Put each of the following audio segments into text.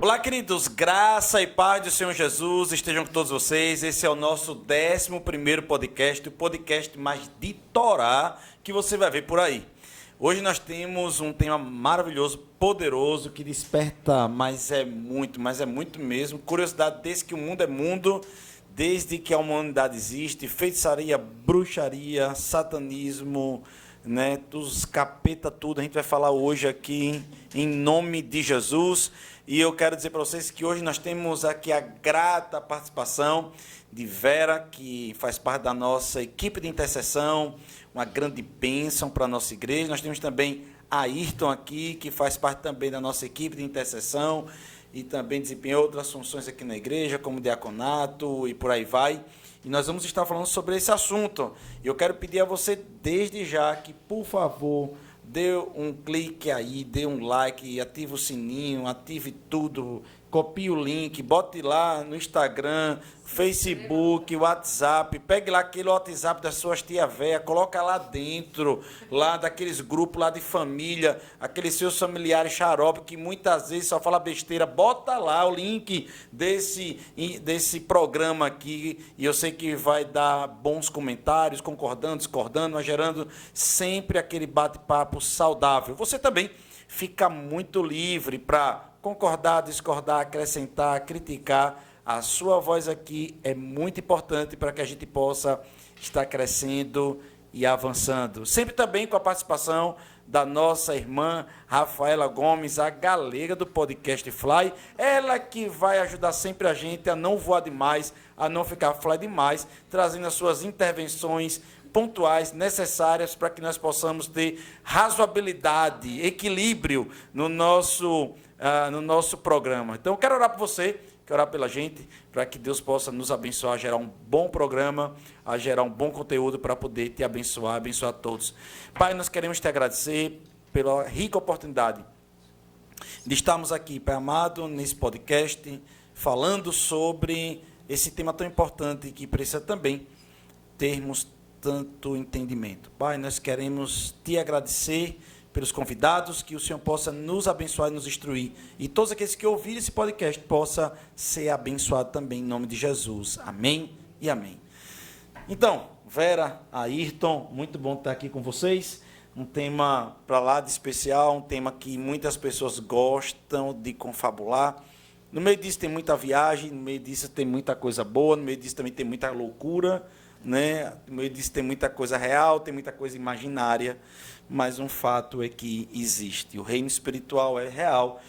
Olá, queridos, graça e paz do Senhor Jesus estejam com todos vocês. Esse é o nosso 11º podcast, o podcast mais de Torá que você vai ver por aí. Hoje nós temos um tema maravilhoso, poderoso, que desperta, mas é muito mesmo, curiosidade desde que o mundo é mundo, desde que a humanidade existe, feitiçaria, bruxaria, satanismo, né, dos capeta tudo, a gente vai falar hoje aqui em nome de Jesus. E eu quero dizer para vocês que hoje nós temos aqui a grata participação de Vera, que faz parte da nossa equipe de intercessão, uma grande bênção para a nossa igreja. Nós temos também a Ayrton aqui, que faz parte também da nossa equipe de intercessão e também desempenha outras funções aqui na igreja, como diaconato e por aí vai. E nós vamos estar falando sobre esse assunto. Eu quero pedir a você desde já que, por favor, dê um clique aí, dê um like, ative o sininho, ative tudo, copie o link, bote lá no Instagram, Facebook, WhatsApp, pegue lá aquele WhatsApp das suas tia véia, coloca lá dentro, lá daqueles grupos lá de família, aqueles seus familiares xarope que muitas vezes só fala besteira, bota lá o link desse programa aqui, e eu sei que vai dar bons comentários, concordando, discordando, mas gerando sempre aquele bate-papo saudável. Você também fica muito livre para concordar, discordar, acrescentar, criticar. A sua voz aqui é muito importante para que a gente possa estar crescendo e avançando. Sempre também com a participação da nossa irmã Rafaela Gomes, a galega do Podcast Fly. Ela que vai ajudar sempre a gente a não voar demais, a não ficar fly demais, trazendo as suas intervenções pontuais necessárias para que nós possamos ter razoabilidade, equilíbrio no nosso programa. Então, eu quero orar por você, quero orar pela gente, para que Deus possa nos abençoar, a gerar um bom programa, a gerar um bom conteúdo para poder te abençoar, abençoar todos. Pai, nós queremos te agradecer pela rica oportunidade de estarmos aqui, Pai amado, nesse podcast, falando sobre esse tema tão importante que precisa também termos tanto entendimento. Pai, nós queremos te agradecer pelos convidados, que o Senhor possa nos abençoar e nos instruir. E todos aqueles que ouvirem esse podcast possam ser abençoados também, em nome de Jesus. Amém e amém. Então, Vera, Ayrton, muito bom estar aqui com vocês. Um tema para lá de especial, um tema que muitas pessoas gostam de confabular. No meio disso tem muita viagem, no meio disso tem muita coisa boa, no meio disso também tem muita loucura, né? No meio disso tem muita coisa real, tem muita coisa imaginária, mas um fato é que existe. O reino espiritual é real,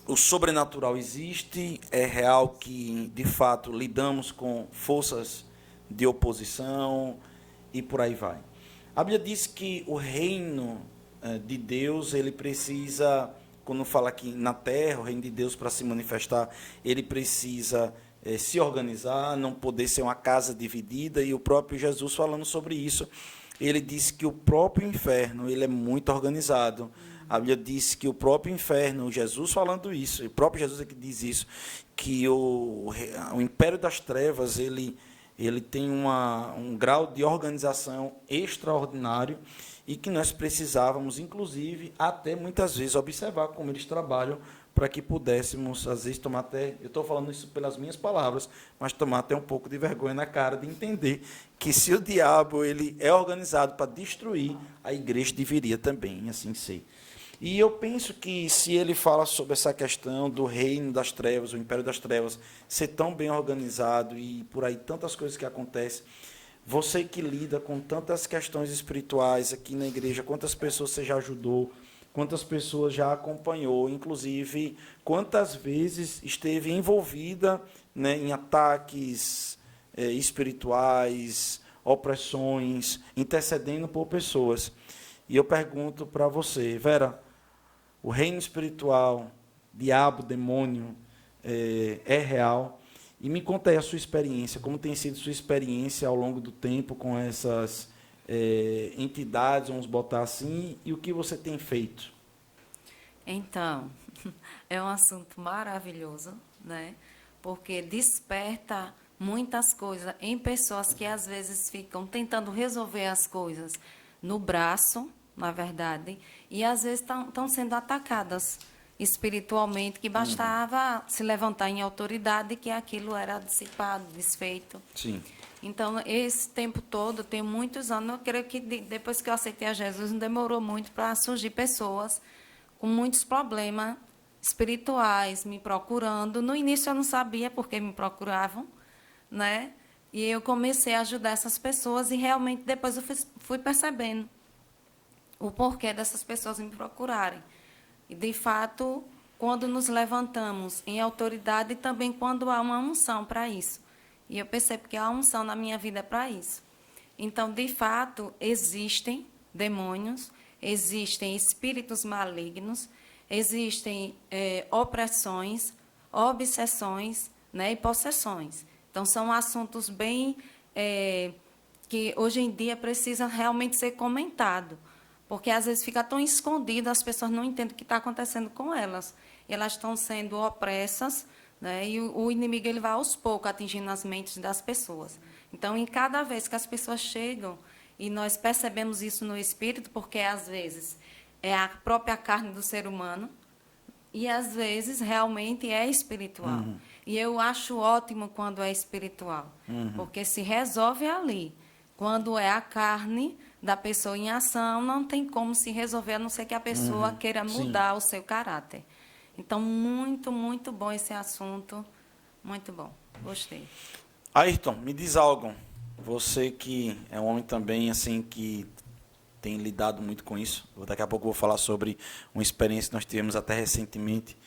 o sobrenatural existe, é real que, de fato, lidamos com forças de oposição e por aí vai. A Bíblia diz que o reino de Deus, ele precisa, quando fala aqui na terra, o reino de Deus, para se manifestar, ele precisa se organizar, não poder ser uma casa dividida, e o próprio Jesus falando sobre isso, ele disse que o próprio inferno, ele é muito organizado. A Bíblia diz que o próprio inferno, Jesus falando isso, o próprio Jesus é que diz isso, que o império das trevas, ele tem um grau de organização extraordinário, e que nós precisávamos, inclusive, até muitas vezes, observar como eles trabalham, para que pudéssemos, às vezes, tomar até, eu estou falando isso pelas minhas palavras, mas tomar até um pouco de vergonha na cara de entender que se o diabo ele é organizado para destruir, a igreja deveria também assim ser. E eu penso que se ele fala sobre essa questão do reino das trevas, o império das trevas, ser tão bem organizado e por aí tantas coisas que acontecem, você que lida com tantas questões espirituais aqui na igreja, quantas pessoas você já ajudou, quantas pessoas já acompanhou, inclusive quantas vezes esteve envolvida, né, em ataques espirituais, opressões, intercedendo por pessoas. E eu pergunto para você, Vera, o reino espiritual, diabo, demônio, é real? E me conta aí a sua experiência, como tem sido sua experiência ao longo do tempo com essas entidades, vamos botar assim, e o que você tem feito? Então, é um assunto maravilhoso, né? Porque desperta muitas coisas em pessoas que às vezes ficam tentando resolver as coisas no braço, na verdade, e às vezes estão sendo atacadas espiritualmente, que bastava se levantar em autoridade, que aquilo era dissipado, desfeito. Sim. Então, esse tempo todo, tem muitos anos, eu creio que depois que eu aceitei a Jesus, não demorou muito para surgir pessoas com muitos problemas espirituais me procurando. No início eu não sabia por que me procuravam, né? E eu comecei a ajudar essas pessoas e realmente depois eu fui percebendo o porquê dessas pessoas me procurarem. E, de fato, quando nos levantamos em autoridade, também quando há uma unção para isso. E eu percebo que a unção na minha vida é para isso. Então, de fato, existem demônios, existem espíritos malignos, existem opressões, obsessões, né, e possessões. Então, são assuntos bem que hoje em dia precisa realmente ser comentado, porque às vezes fica tão escondido, as pessoas não entendem o que está acontecendo com elas. Elas estão sendo opressas, né, e o inimigo ele vai aos poucos atingindo as mentes das pessoas. Então, em cada vez que as pessoas chegam, e nós percebemos isso no espírito, porque às vezes é a própria carne do ser humano, e às vezes realmente é espiritual. E eu acho ótimo quando é espiritual, porque se resolve ali. Quando é a carne da pessoa em ação, não tem como se resolver, a não ser que a pessoa queira mudar o seu caráter. Então, muito, muito bom esse assunto. Muito bom. Gostei. Ayrton, me diz algo. Você que é um homem também, assim, que tem lidado muito com isso. Daqui a pouco eu vou falar sobre uma experiência que nós tivemos até recentemente.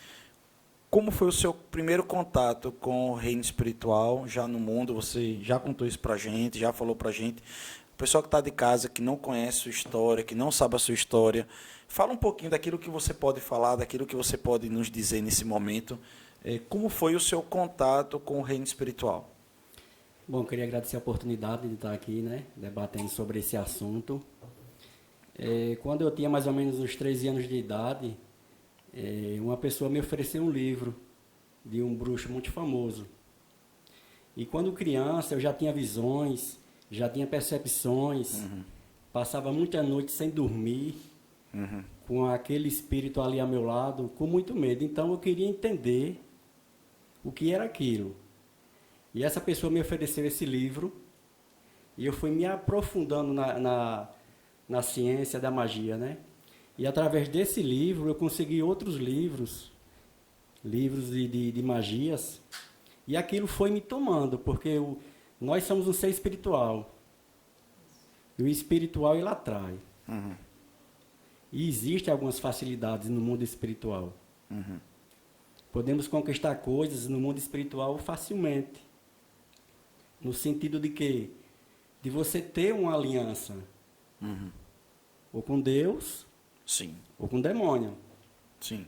Como foi o seu primeiro contato com o reino espiritual, já no mundo? Você já contou isso pra gente, já falou pra gente. O pessoal que está de casa, que não conhece sua história, que não sabe a sua história, fala um pouquinho daquilo que você pode falar, daquilo que você pode nos dizer nesse momento. Como foi o seu contato com o reino espiritual? Bom, queria agradecer a oportunidade de estar aqui, né, debatendo sobre esse assunto. Quando eu tinha mais ou menos uns 13 anos de idade, uma pessoa me ofereceu um livro de um bruxo muito famoso. E quando criança eu já tinha visões, já tinha percepções, passava muita noite sem dormir, com aquele espírito ali ao meu lado, com muito medo. Então eu queria entender o que era aquilo. E essa pessoa me ofereceu esse livro, e eu fui me aprofundando na ciência da magia, né? E através desse livro eu consegui outros livros de magias, e aquilo foi me tomando, porque nós somos um ser espiritual, e o espiritual ele atrai. E existem algumas facilidades no mundo espiritual. Podemos conquistar coisas no mundo espiritual facilmente, no sentido de que de você ter uma aliança ou com Deus, sim, ou com o demônio. Sim.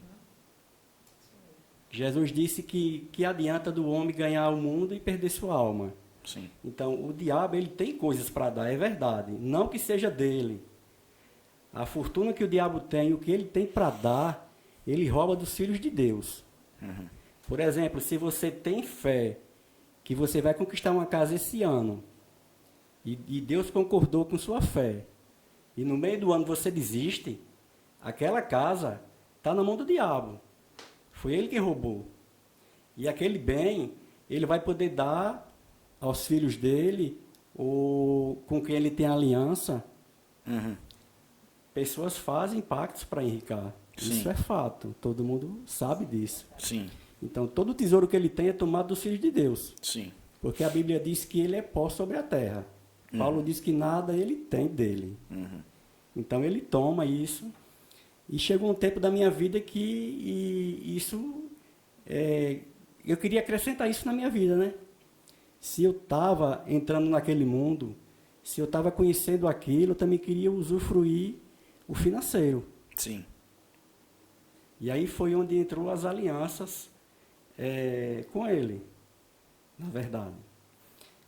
Jesus disse que adianta do homem ganhar o mundo e perder sua alma. Sim. Então, o diabo ele tem coisas para dar, é verdade. Não que seja dele. A fortuna que o diabo tem, o que ele tem para dar, ele rouba dos filhos de Deus. Por exemplo, se você tem fé que você vai conquistar uma casa esse ano, e Deus concordou com sua fé, e no meio do ano você desiste, aquela casa está na mão do diabo. Foi ele que roubou. E aquele bem, ele vai poder dar aos filhos dele, ou com quem ele tem aliança. Pessoas fazem pactos para enricar. Sim. Isso é fato. Todo mundo sabe disso. Sim. Então, todo o tesouro que ele tem é tomado dos filhos de Deus. Sim. Porque a Bíblia diz que ele é pó sobre a terra. Paulo diz que nada ele tem dele. Então, ele toma isso. E chegou um tempo da minha vida que eu queria acrescentar isso na minha vida, né? Se eu estava entrando naquele mundo, se eu estava conhecendo aquilo, eu também queria usufruir o financeiro. Sim. E aí foi onde entrou as alianças com ele, na verdade.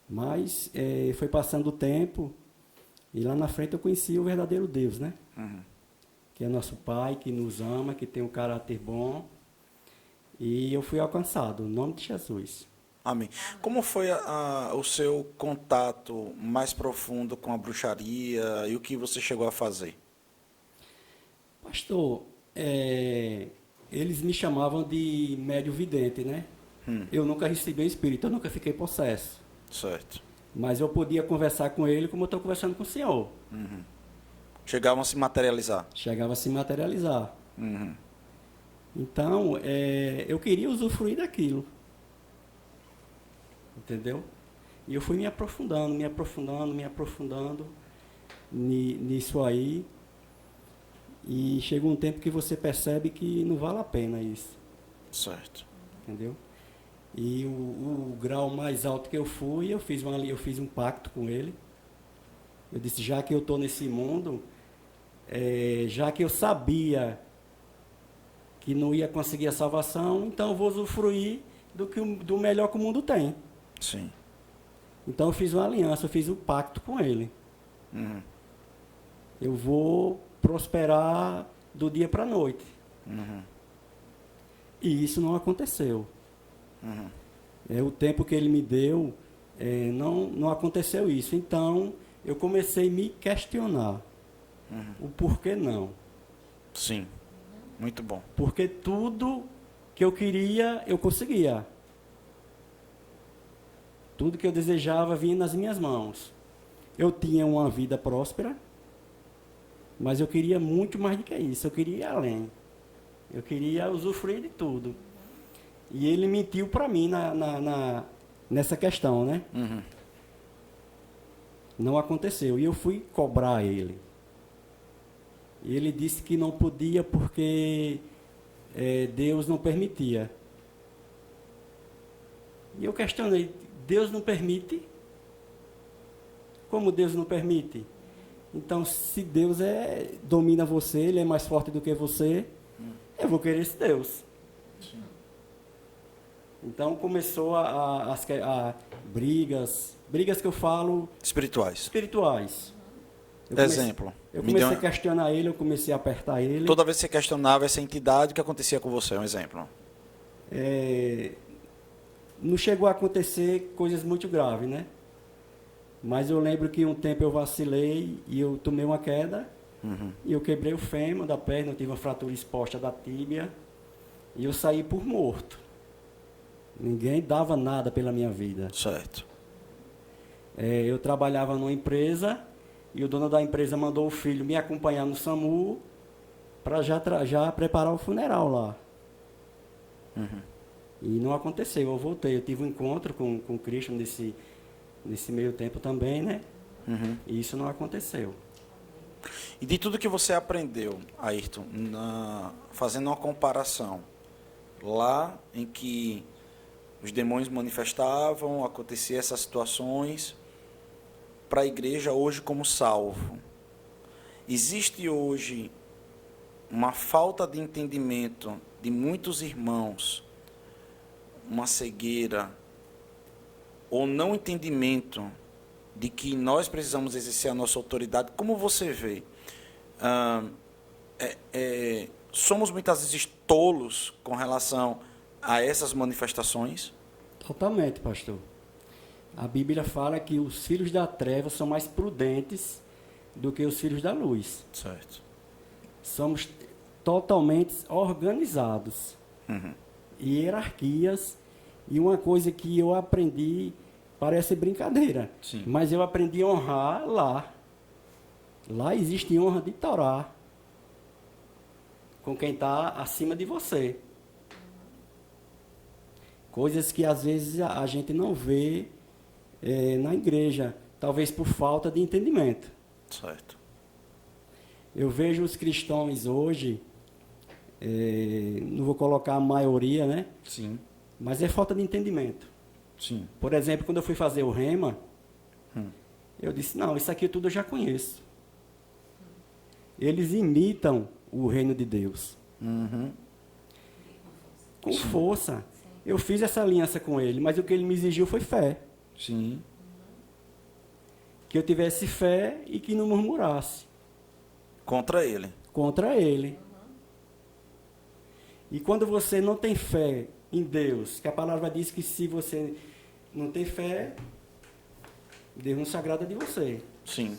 Mas foi passando o tempo, e lá na frente eu conheci o verdadeiro Deus, né? Que é nosso Pai, que nos ama, que tem um caráter bom. E eu fui alcançado, no nome de Jesus. Amém. Como foi o seu contato mais profundo com a bruxaria e o que você chegou a fazer? Pastor, eles me chamavam de médio vidente, né? Eu nunca recebi o espírito, eu nunca fiquei possesso. Certo. Mas eu podia conversar com ele como eu estou conversando com o senhor. Chegavam a se materializar. Chegava a se materializar. Uhum. Então, eu queria usufruir daquilo. Entendeu? E eu fui me aprofundando nisso aí. E chega um tempo que você percebe que não vale a pena isso. Certo. Entendeu? E o grau mais alto que eu fui, eu fiz um pacto com ele. Eu disse, já que eu estou nesse mundo, já que eu sabia que não ia conseguir a salvação, então eu vou usufruir do melhor que o mundo tem. Sim. Então eu fiz uma aliança, eu fiz um pacto com ele. Uhum. Eu vou prosperar do dia para a noite. Uhum. E isso não aconteceu. Uhum. O tempo que ele me deu, não aconteceu isso. Então, eu comecei a me questionar. O porquê não. Sim. Muito bom. Porque tudo que eu queria, eu conseguia. Tudo que eu desejava vinha nas minhas mãos. Eu tinha uma vida próspera, mas eu queria muito mais do que isso. Eu queria ir além. Eu queria usufruir de tudo. E ele mentiu para mim nessa questão, né? Uhum. Não aconteceu. E eu fui cobrar ele. E ele disse que não podia porque Deus não permitia. E eu questionei, Deus não permite? Como Deus não permite? Então, se Deus domina você, Ele é mais forte do que você, eu vou querer esse Deus. Sim. Então, começou a brigas que eu falo... Espirituais. Exemplo. Eu comecei a questionar ele, eu comecei a apertar ele. Toda vez que você questionava essa entidade, o que acontecia com você? Um exemplo. Não chegou a acontecer coisas muito graves, né? Mas eu lembro que um tempo eu vacilei e eu tomei uma queda. E eu quebrei o fêmur da perna, eu tive uma fratura exposta da tíbia. E eu saí por morto. Ninguém dava nada pela minha vida. Certo. Eu trabalhava numa empresa e o dono da empresa mandou o filho me acompanhar no SAMU para já preparar o funeral lá. E não aconteceu, eu voltei. Eu tive um encontro com o Christian nesse meio tempo também, né? E isso não aconteceu. E de tudo que você aprendeu, Ayrton, fazendo uma comparação, lá em que os demônios manifestavam, aconteciam essas situações, para a igreja hoje como salvo, existe hoje uma falta de entendimento de muitos irmãos, uma cegueira, ou não entendimento de que nós precisamos exercer a nossa autoridade. Como você vê? Somos muitas vezes tolos com relação a essas manifestações? Totalmente, pastor. A Bíblia fala que os filhos da treva são mais prudentes do que os filhos da luz. Certo. Somos totalmente organizados. E hierarquias. E uma coisa que eu aprendi, parece brincadeira, Sim. mas eu aprendi a honrar lá. Lá existe honra de Torá com quem está acima de você. Coisas que às vezes a gente não vê na igreja, talvez por falta de entendimento. Certo. Eu vejo os cristãos hoje, não vou colocar a maioria, né? Sim. Mas é falta de entendimento. Sim. Por exemplo, quando eu fui fazer o rema, eu disse, não, isso aqui tudo eu já conheço. Eles imitam o reino de Deus. Com força. Eu fiz essa aliança com ele, mas o que ele me exigiu foi fé. Sim. Que eu tivesse fé e que não murmurasse. Contra ele. Contra ele. E quando você não tem fé em Deus, que a palavra diz que se você não tem fé, Deus não se agrada de você. Sim.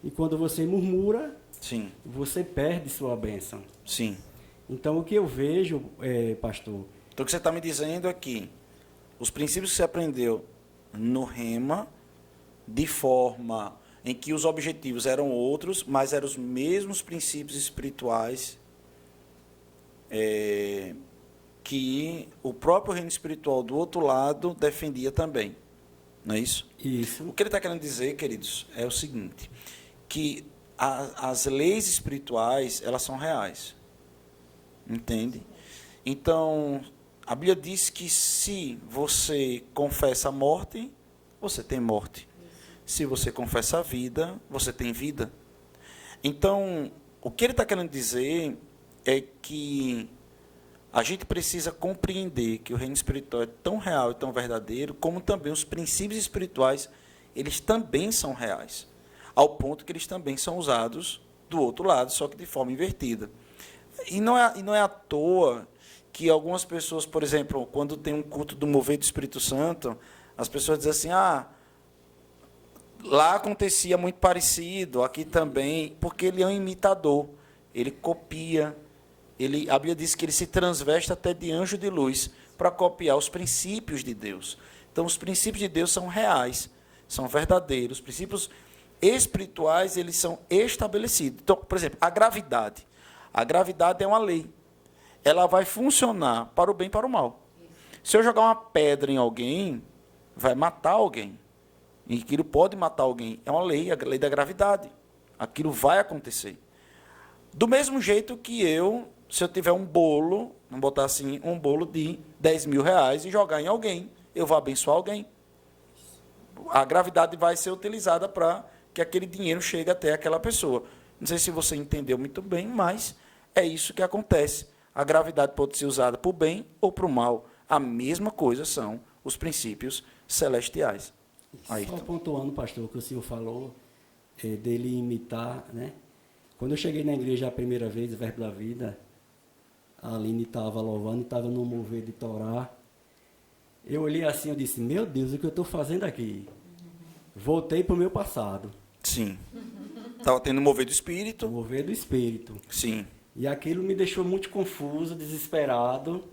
E quando você murmura, Sim. você perde sua bênção. Sim. Então, o que eu vejo, pastor... Então, o que você está me dizendo é que os princípios que você aprendeu no Rema, de forma em que os objetivos eram outros, mas eram os mesmos princípios espirituais que o próprio reino espiritual do outro lado defendia também. Não é isso? Isso. O que ele está querendo dizer, queridos, é o seguinte, que as leis espirituais, elas são reais. Entende? Então, a Bíblia diz que se você confessa a morte, você tem morte. Se você confessa a vida, você tem vida. Então, o que ele está querendo dizer é que a gente precisa compreender que o reino espiritual é tão real e tão verdadeiro, como também os princípios espirituais, eles também são reais, ao ponto que eles também são usados do outro lado, só que de forma invertida. E não é à toa que algumas pessoas, por exemplo, quando tem um culto do mover do Espírito Santo, as pessoas dizem assim, lá acontecia muito parecido, aqui também, porque ele é um imitador, ele copia, a Bíblia diz que ele se transveste até de anjo de luz para copiar os princípios de Deus. Então, os princípios de Deus são reais, são verdadeiros. Os princípios espirituais, eles são estabelecidos. Então, por exemplo, a gravidade. A gravidade é uma lei. Ela vai funcionar para o bem e para o mal. Se eu jogar uma pedra em alguém, vai matar alguém. E aquilo pode matar alguém. É uma lei, a lei da gravidade. Aquilo vai acontecer. Do mesmo jeito que se eu tiver um bolo, vamos botar assim, um bolo de 10 mil reais e jogar em alguém, eu vou abençoar alguém. A gravidade vai ser utilizada para que aquele dinheiro chegue até aquela pessoa. Não sei se você entendeu muito bem, mas é isso que acontece. A gravidade pode ser usada para o bem ou para o mal. A mesma coisa são os princípios celestiais. Só pontuando, pastor, o que o senhor falou, dele imitar, né? Quando eu cheguei na igreja a primeira vez, Verbo da Vida, a Aline estava louvando e estava no mover de Torá. Eu olhei assim, eu disse, meu Deus, o que eu estou fazendo aqui? Voltei para o meu passado. Sim. Estava tendo mover do Espírito. Mover do Espírito. Sim. E aquilo me deixou muito confuso, desesperado.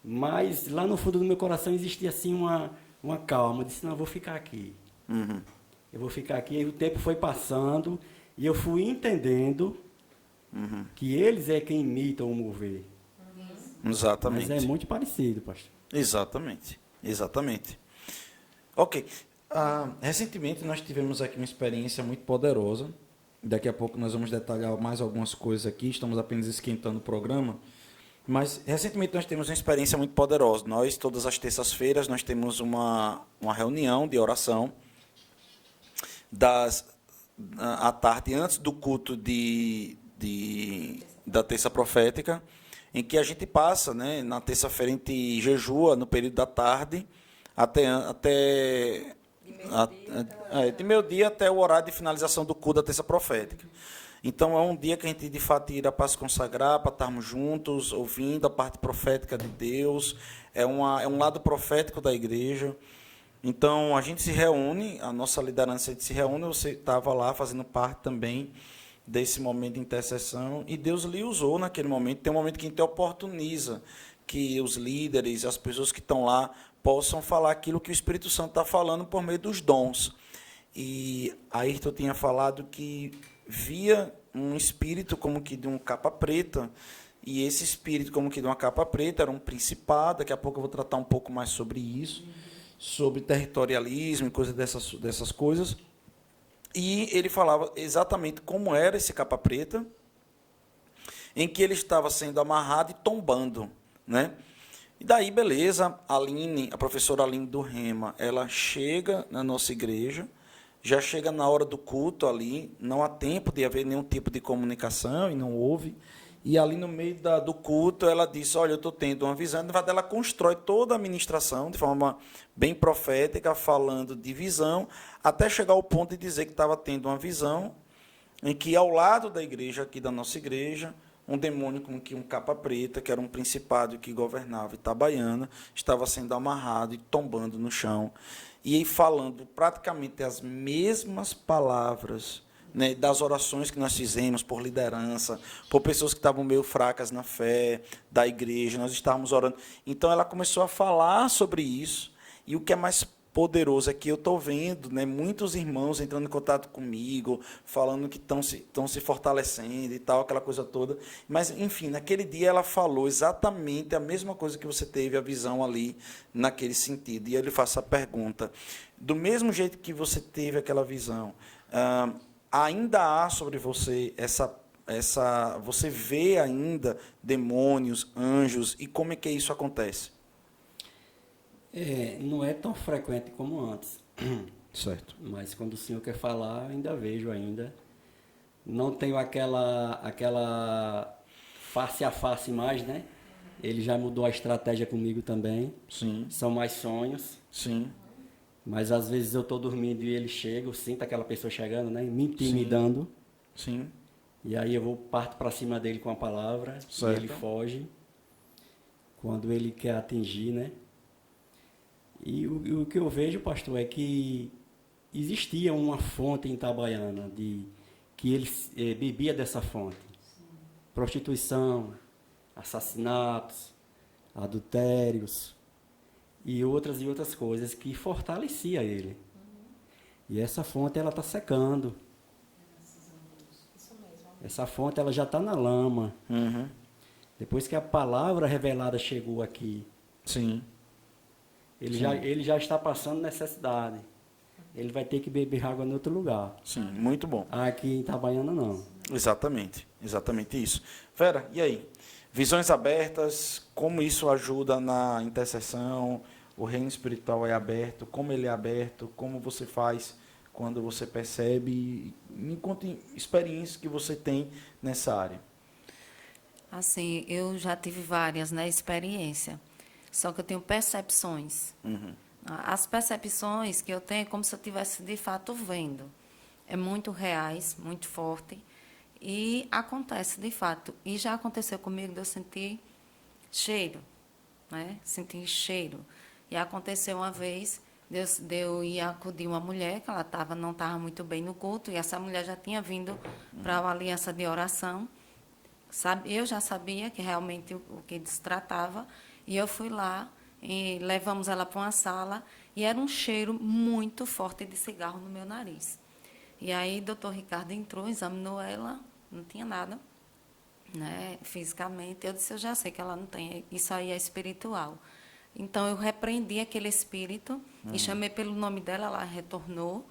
Mas lá no fundo do meu coração existia assim uma calma. Eu disse, não, eu vou ficar aqui. Eu vou ficar aqui. E o tempo foi passando e eu fui entendendo que eles é quem imitam o mover. Exatamente. Mas é muito parecido, pastor. Exatamente. Ok. Recentemente nós tivemos aqui uma experiência muito poderosa. Daqui a pouco nós vamos detalhar mais algumas coisas aqui. Estamos apenas esquentando o programa. Mas recentemente nós temos uma experiência muito poderosa. Nós, todas as terças-feiras, nós temos uma reunião de oração à tarde, antes do culto da terça profética, em que a gente passa, né, na terça-feira, a gente jejua no período da tarde de meio-dia até o horário de finalização do culto da terça profética. Então, é um dia que a gente, de fato, irá para se consagrar, para estarmos juntos, ouvindo a parte profética de Deus. É um lado profético da igreja. Então, a gente se reúne, a nossa liderança se reúne, você estava lá fazendo parte também desse momento de intercessão, e Deus lhe usou naquele momento. Tem um momento que a gente oportuniza que os líderes, as pessoas que estão lá, possam falar aquilo que o Espírito Santo está falando por meio dos dons. E Ayrton tinha falado que via um espírito como que de uma capa preta, e esse espírito como que de uma capa preta era um principado. Daqui a pouco eu vou tratar um pouco mais sobre isso, sobre territorialismo e coisas dessas coisas. E ele falava exatamente como era esse capa preta, em que ele estava sendo amarrado e tombando, né? E daí, beleza, a professora Aline do Rema, ela chega na nossa igreja, já chega na hora do culto ali, não há tempo de haver nenhum tipo de comunicação, e não houve. E ali no meio do culto, ela disse, olha, eu estou tendo uma visão. Na verdade, ela constrói toda a ministração de forma bem profética, falando de visão, até chegar ao ponto de dizer que estava tendo uma visão em que, ao lado da igreja, aqui da nossa igreja, um demônio com um capa preta, que era um principado que governava Itabaiana, estava sendo amarrado e tombando no chão, e falando praticamente as mesmas palavras né, das orações que nós fizemos por liderança, por pessoas que estavam meio fracas na fé da igreja, nós estávamos orando. Então ela começou a falar sobre isso, e o que é mais poderoso é que eu estou vendo, né, muitos irmãos entrando em contato comigo, falando que estão se fortalecendo e tal, aquela coisa toda. Mas, enfim, naquele dia ela falou exatamente a mesma coisa que você teve, a visão ali, naquele sentido. E eu lhe faço a pergunta, do mesmo jeito que você teve aquela visão, ainda há sobre você você vê ainda demônios, anjos, e como é que isso acontece? Não é tão frequente como antes. Certo. Mas quando o senhor quer falar, ainda vejo ainda. Não tenho aquela face a face mais, né? Ele já mudou a estratégia comigo também. Sim. São mais sonhos. Sim. Mas às vezes eu estou dormindo e ele chega, eu sinto aquela pessoa chegando, né? Me intimidando. Sim. E aí eu parto para cima dele com a palavra. Certo. E ele foge. Quando ele quer atingir, né? E o que eu vejo, pastor, é que existia uma fonte em Itabaiana, que ele bebia dessa fonte. Sim. Prostituição, assassinatos, adultérios e outras coisas que fortalecia ele. E essa fonte ela está secando. Essa fonte ela já está na lama. Uhum. Depois que a palavra revelada chegou aqui, Sim. Ele já está passando necessidade. Ele vai ter que beber água em outro lugar. Sim, muito bom. Aqui em Itabaiana, não. Exatamente isso. Vera, e aí? Visões abertas, como isso ajuda na intercessão? O reino espiritual é aberto? Como ele é aberto? Como você faz quando você percebe? Me conte experiências que você tem nessa área. Assim, eu já tive várias, né, experiências. Só que eu tenho percepções. Uhum. As percepções que eu tenho é como se eu estivesse, de fato, vendo. É muito reais, muito forte. E acontece, de fato. E já aconteceu comigo de eu sentir cheiro, né? Sentir cheiro. E aconteceu uma vez de eu ir acudir uma mulher, que ela não estava muito bem no culto, e essa mulher já tinha vindo para a aliança de oração. Eu já sabia que realmente o que se tratava. E eu fui lá e levamos ela para uma sala e era um cheiro muito forte de cigarro no meu nariz. E aí o doutor Ricardo entrou, examinou ela, não tinha nada, né, fisicamente. Eu disse, eu já sei que ela não tem, isso aí é espiritual. Então eu repreendi aquele espírito e chamei pelo nome dela, ela retornou.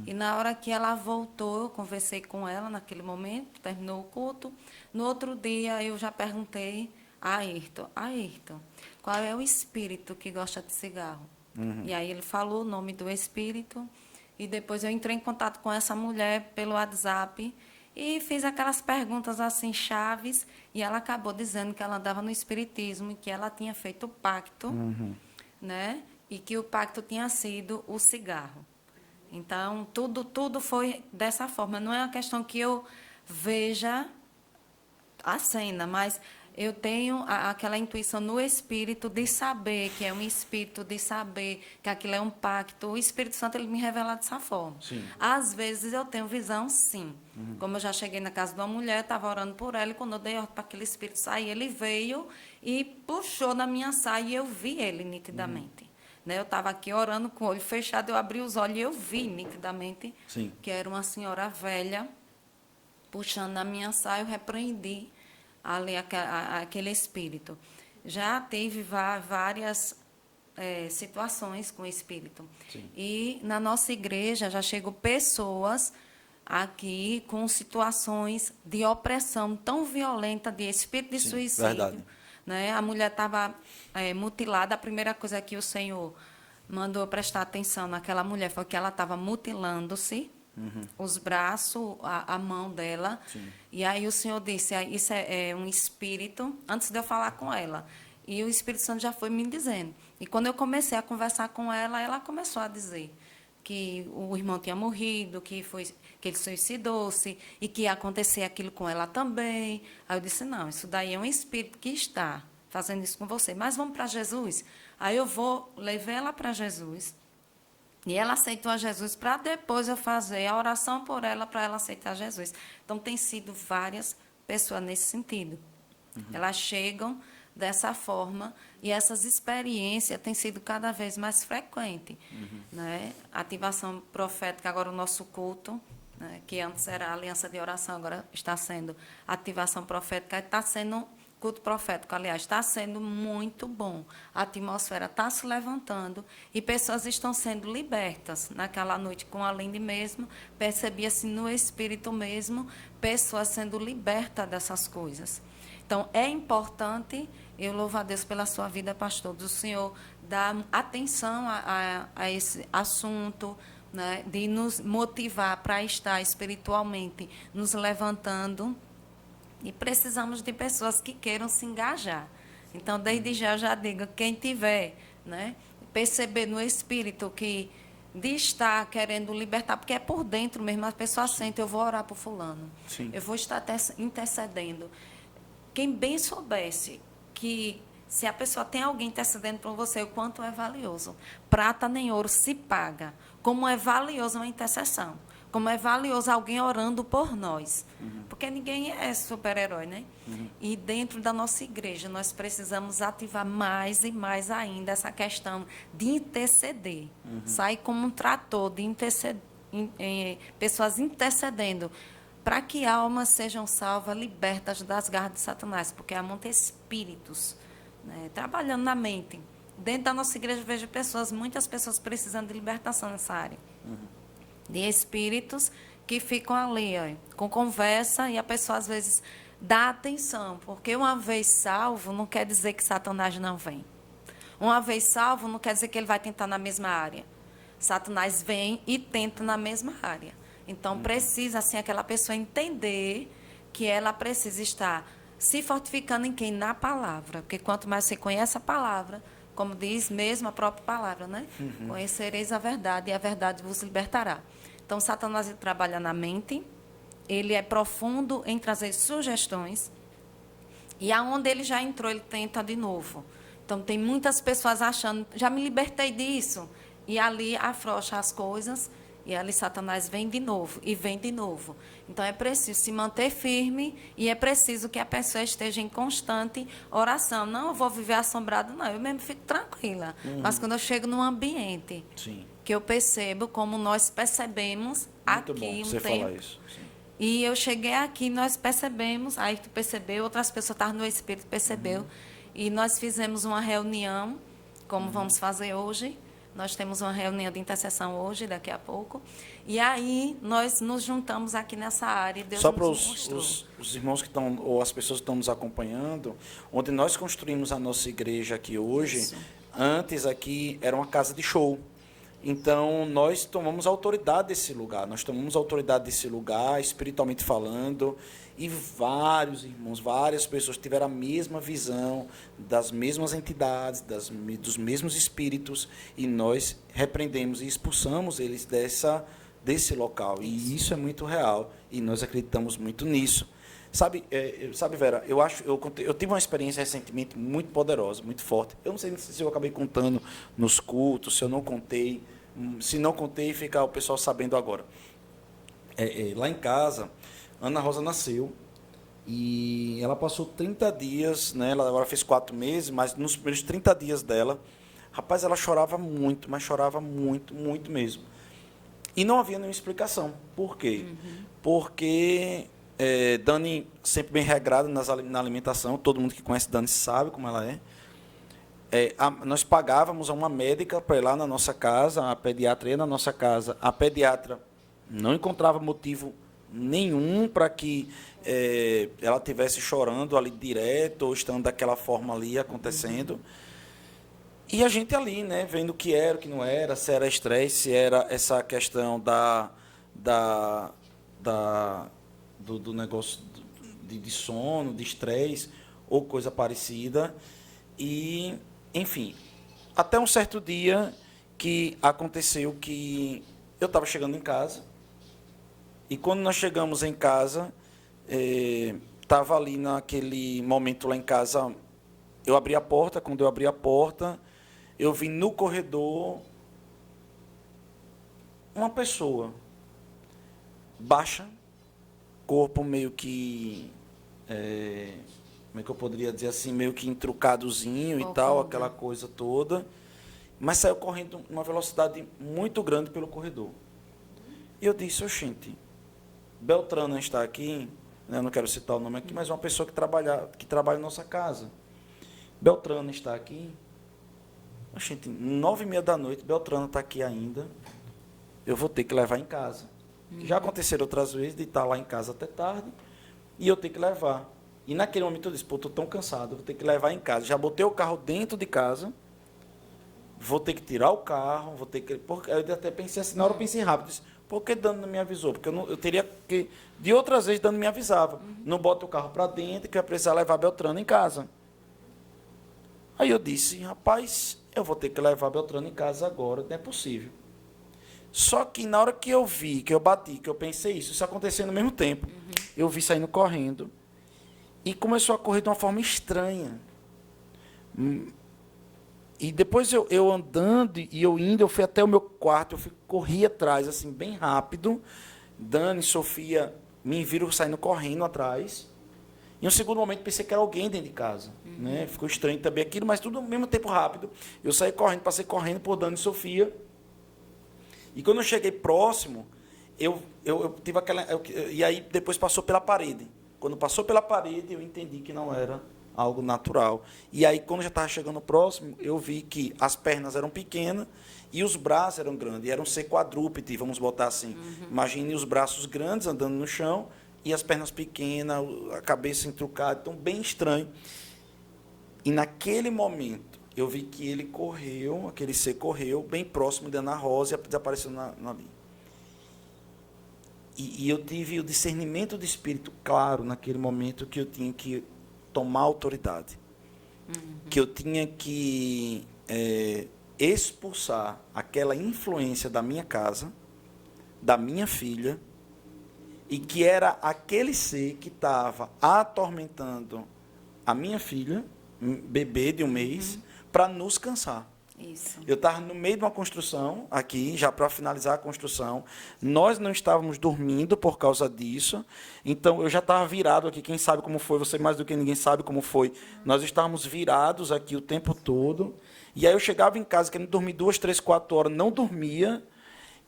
E na hora que ela voltou, eu conversei com ela naquele momento, terminou o culto. No outro dia eu já perguntei a Ayrton, qual é o espírito que gosta de cigarro? E aí ele falou o nome do espírito, e depois eu entrei em contato com essa mulher pelo WhatsApp e fiz aquelas perguntas assim chaves, e ela acabou dizendo que ela andava no espiritismo e que ela tinha feito o pacto, né? E que o pacto tinha sido o cigarro. Então, tudo foi dessa forma. Não é uma questão que eu veja a cena, mas eu tenho aquela intuição no espírito de saber que é um espírito, de saber que aquilo é um pacto. O Espírito Santo ele me revela dessa forma. Sim. Às vezes eu tenho visão, sim. Como eu já cheguei na casa de uma mulher, estava orando por ela, e quando eu dei ordem para aquele espírito sair, ele veio e puxou na minha saia e eu vi ele nitidamente. Né? Eu estava aqui orando com o olho fechado, eu abri os olhos e eu vi nitidamente Sim. que era uma senhora velha puxando na minha saia. Eu repreendi ali aquele espírito. Já teve várias situações com o espírito. Sim. E na nossa igreja já chegou pessoas aqui com situações de opressão tão violenta, de espírito de Sim, suicídio. verdade. Né? A mulher estava mutilada. A primeira coisa que o Senhor mandou prestar atenção naquela mulher foi que ela estava mutilando-se, os braços, a mão dela. Sim. E aí o Senhor disse, isso é um espírito, antes de eu falar com ela. E o Espírito Santo já foi me dizendo. E quando eu comecei a conversar com ela, ela começou a dizer que o irmão tinha morrido, que ele suicidou-se e que ia acontecer aquilo com ela também. Aí eu disse, não, isso daí é um espírito que está fazendo isso com você. Mas vamos para Jesus. Aí eu levei ela para Jesus. E ela aceitou a Jesus para depois eu fazer a oração por ela, para ela aceitar Jesus. Então, tem sido várias pessoas nesse sentido. Elas chegam dessa forma e essas experiências têm sido cada vez mais frequentes. Né? Ativação profética, agora o nosso culto, né? Que antes era a aliança de oração, agora está sendo ativação profética, está sendo culto profético, aliás, está sendo muito bom. A atmosfera está se levantando e pessoas estão sendo libertas. Naquela noite com a Linde mesmo, percebia-se no espírito mesmo, pessoas sendo libertas dessas coisas. Então, é importante, eu louvo a Deus pela sua vida, pastor, do senhor dar atenção a esse assunto, né, de nos motivar para estar espiritualmente nos levantando. E precisamos de pessoas que queiram se engajar. Então, desde já, eu já digo, quem tiver, né, perceber no espírito que de estar querendo libertar, porque é por dentro mesmo, a pessoa sente, eu vou orar por fulano, Sim. eu vou estar intercedendo. Quem bem soubesse que se a pessoa tem alguém intercedendo por você, o quanto é valioso. Prata nem ouro se paga. Como é valioso uma intercessão. Como é valioso alguém orando por nós. Porque ninguém é super-herói, né? E dentro da nossa igreja, nós precisamos ativar mais e mais ainda essa questão de interceder. Sair como um trator de pessoas intercedendo para que almas sejam salvas, libertas das garras de Satanás. Porque há muitos espíritos, né, trabalhando na mente. Dentro da nossa igreja, eu vejo muitas pessoas precisando de libertação nessa área. De espíritos que ficam ali, ó, com conversa, e a pessoa, às vezes, dá atenção, porque uma vez salvo, não quer dizer que Satanás não vem. Uma vez salvo, não quer dizer que ele vai tentar na mesma área. Satanás vem e tenta na mesma área. Então, precisa, assim, aquela pessoa entender que ela precisa estar se fortificando em quem? Na palavra. Porque quanto mais você conhece a palavra, como diz mesmo a própria palavra, né? Conhecereis a verdade e a verdade vos libertará. Então, Satanás ele trabalha na mente, ele é profundo em trazer sugestões, e aonde ele já entrou, ele tenta de novo. Então, tem muitas pessoas achando, já me libertei disso, e ali afrouxa as coisas, e ali Satanás vem de novo, e vem de novo. Então, é preciso se manter firme, e é preciso que a pessoa esteja em constante oração. Não, eu vou viver assombrado, não, eu mesmo fico tranquila. Mas quando eu chego num ambiente... Sim. Que eu percebo, como nós percebemos Muito aqui bom um você tempo. falar isso. Sim. E eu cheguei aqui, nós percebemos, aí tu percebeu, outras pessoas estavam no espírito, percebeu. E nós fizemos uma reunião, como vamos fazer hoje. Nós temos uma reunião de intercessão hoje, daqui a pouco. E aí nós nos juntamos aqui nessa área. Deus Só para nos mostrou. os irmãos que estão, ou as pessoas que estão nos acompanhando, onde nós construímos a nossa igreja aqui hoje, Isso. antes aqui era uma casa de show. Então, nós tomamos autoridade desse lugar, espiritualmente falando, e vários irmãos, várias pessoas tiveram a mesma visão, das mesmas entidades, dos mesmos espíritos, e nós repreendemos e expulsamos eles desse local. E isso é muito real, e nós acreditamos muito nisso. Sabe, Vera, eu tive uma experiência recentemente muito poderosa, muito forte. Eu não sei se eu acabei contando nos cultos, se eu não contei. Se não contei, fica o pessoal sabendo agora. Lá em casa, Ana Rosa nasceu e ela passou 30 dias, né? Ela agora fez 4 meses, mas nos primeiros 30 dias dela, rapaz, ela chorava muito, mas chorava muito, muito mesmo. E não havia nenhuma explicação. Por quê? Porque... Dani, sempre bem regrada na alimentação, todo mundo que conhece Dani sabe como ela é. Nós pagávamos a uma médica para ir lá na nossa casa, a pediatra ia na nossa casa. A pediatra não encontrava motivo nenhum para que ela estivesse chorando ali direto ou estando daquela forma ali acontecendo. E a gente ali, né, vendo o que era, o que não era, se era estresse, se era essa questão do negócio de sono, de estresse ou coisa parecida. E, enfim, até um certo dia que aconteceu que eu estava chegando em casa e quando nós chegamos em casa, estava ali naquele momento lá em casa, eu abri a porta, quando eu abri a porta, eu vi no corredor uma pessoa baixa, corpo meio que, como é que eu poderia dizer assim, meio que entrucadozinho e tal, aquela coisa toda, mas saiu correndo numa velocidade muito grande pelo corredor. E eu disse, oxente, Beltrana está aqui, né, eu não quero citar o nome aqui, mas uma pessoa que trabalha em nossa casa. Beltrana está aqui. Oxente, 9h30 da noite, Beltrana está aqui ainda. Eu vou ter que levar em casa. Já aconteceram outras vezes de estar lá em casa até tarde e eu ter que levar. E naquele momento eu disse, pô, estou tão cansado, vou ter que levar em casa. Já botei o carro dentro de casa, vou ter que tirar o carro, vou ter que... Porque eu até pensei assim, na hora eu pensei rápido, disse, por que Dano não me avisou? Porque eu teria que... De outras vezes, Dano me avisava. Não bota o carro para dentro, que eu ia precisar levar a Beltrana em casa. Aí eu disse, rapaz, eu vou ter que levar a Beltrana em casa agora, não é possível. Só que na hora que eu vi, que eu bati, que eu pensei isso aconteceu no mesmo tempo. Eu vi saindo correndo. E começou a correr de uma forma estranha. E depois eu andando e eu fui até o meu quarto, corri atrás, assim, bem rápido. Dani e Sofia me viram saindo correndo atrás. Em um segundo momento, pensei que era alguém dentro de casa. Né? Ficou estranho também aquilo, mas tudo ao mesmo tempo rápido. Eu saí correndo, passei correndo por Dani e Sofia. E quando eu cheguei próximo, eu tive aquela... e aí depois passou pela parede. Quando passou pela parede, eu entendi que não era algo natural. E aí, quando já estava chegando próximo, eu vi que as pernas eram pequenas e os braços eram grandes. E era um ser quadrúpede, vamos botar assim. Imagine os braços grandes andando no chão e as pernas pequenas, a cabeça entrucada. Então, bem estranho. E naquele momento, eu vi que ele correu, aquele ser correu, bem próximo de Ana Rosa e desapareceu ali. E eu tive o discernimento do Espírito claro naquele momento que eu tinha que tomar autoridade. Que eu tinha que expulsar aquela influência da minha casa, da minha filha, e que era aquele ser que estava atormentando a minha filha, bebê de 1 mês, para nos cansar. Isso. Eu estava no meio de uma construção, aqui, já para finalizar a construção. Nós não estávamos dormindo por causa disso. Então, eu já estava virado aqui. Quem sabe como foi? Você mais do que ninguém sabe como foi. Nós estávamos virados aqui o tempo todo. E aí eu chegava em casa querendo dormir 2, 3, 4 horas, não dormia.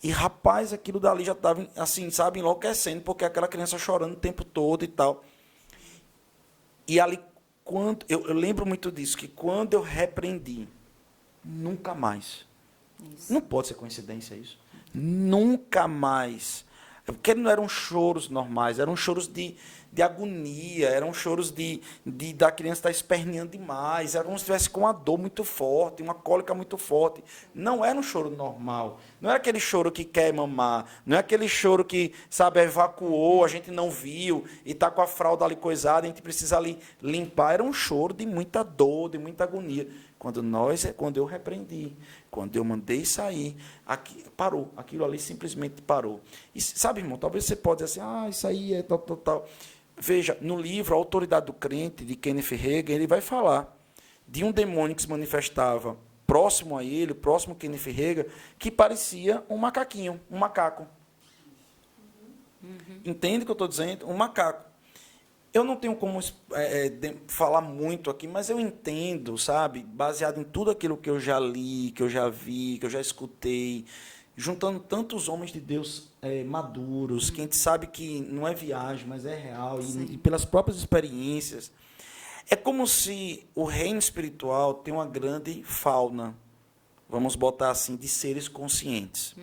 E, rapaz, aquilo dali já estava, assim, sabe, enlouquecendo, porque aquela criança chorando o tempo todo e tal. E ali, eu lembro muito disso, que quando eu repreendi, nunca mais. Isso. Não pode ser coincidência isso. Nunca mais. Porque não eram choros normais, eram choros de agonia, eram choros da criança estar esperneando demais, era como se estivesse com uma dor muito forte, uma cólica muito forte. Não era um choro normal. Não era aquele choro que quer mamar, não é aquele choro que, sabe, evacuou, a gente não viu, e está com a fralda ali coisada, a gente precisa ali limpar. Era um choro de muita dor, de muita agonia. Quando eu repreendi, quando eu mandei sair, parou. Aquilo ali simplesmente parou. E, sabe, irmão, talvez você pode dizer assim, isso aí é tal. Veja, no livro A Autoridade do Crente, de Kenneth Hagin, ele vai falar de um demônio que se manifestava próximo a ele, próximo a Kenneth Hagin, que parecia um macaquinho, um macaco. Entende o que eu estou dizendo? Um macaco. Eu não tenho como falar muito aqui, mas eu entendo, sabe, baseado em tudo aquilo que eu já li, que eu já vi, que eu já escutei, juntando tantos homens de Deus maduros, que a gente sabe que não é viagem, mas é real, e pelas próprias experiências. É como se o reino espiritual tem uma grande fauna, vamos botar assim, de seres conscientes.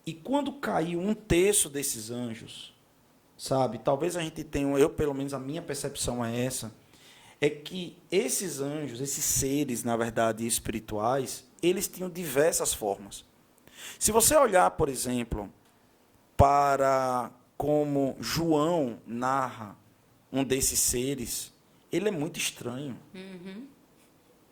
E quando caiu 1/3 desses anjos, sabe, talvez a gente tenha, eu pelo menos a minha percepção é essa, é que esses anjos, esses seres, na verdade, espirituais, eles tinham diversas formas. Se você olhar, por exemplo, para como João narra um desses seres, ele é muito estranho.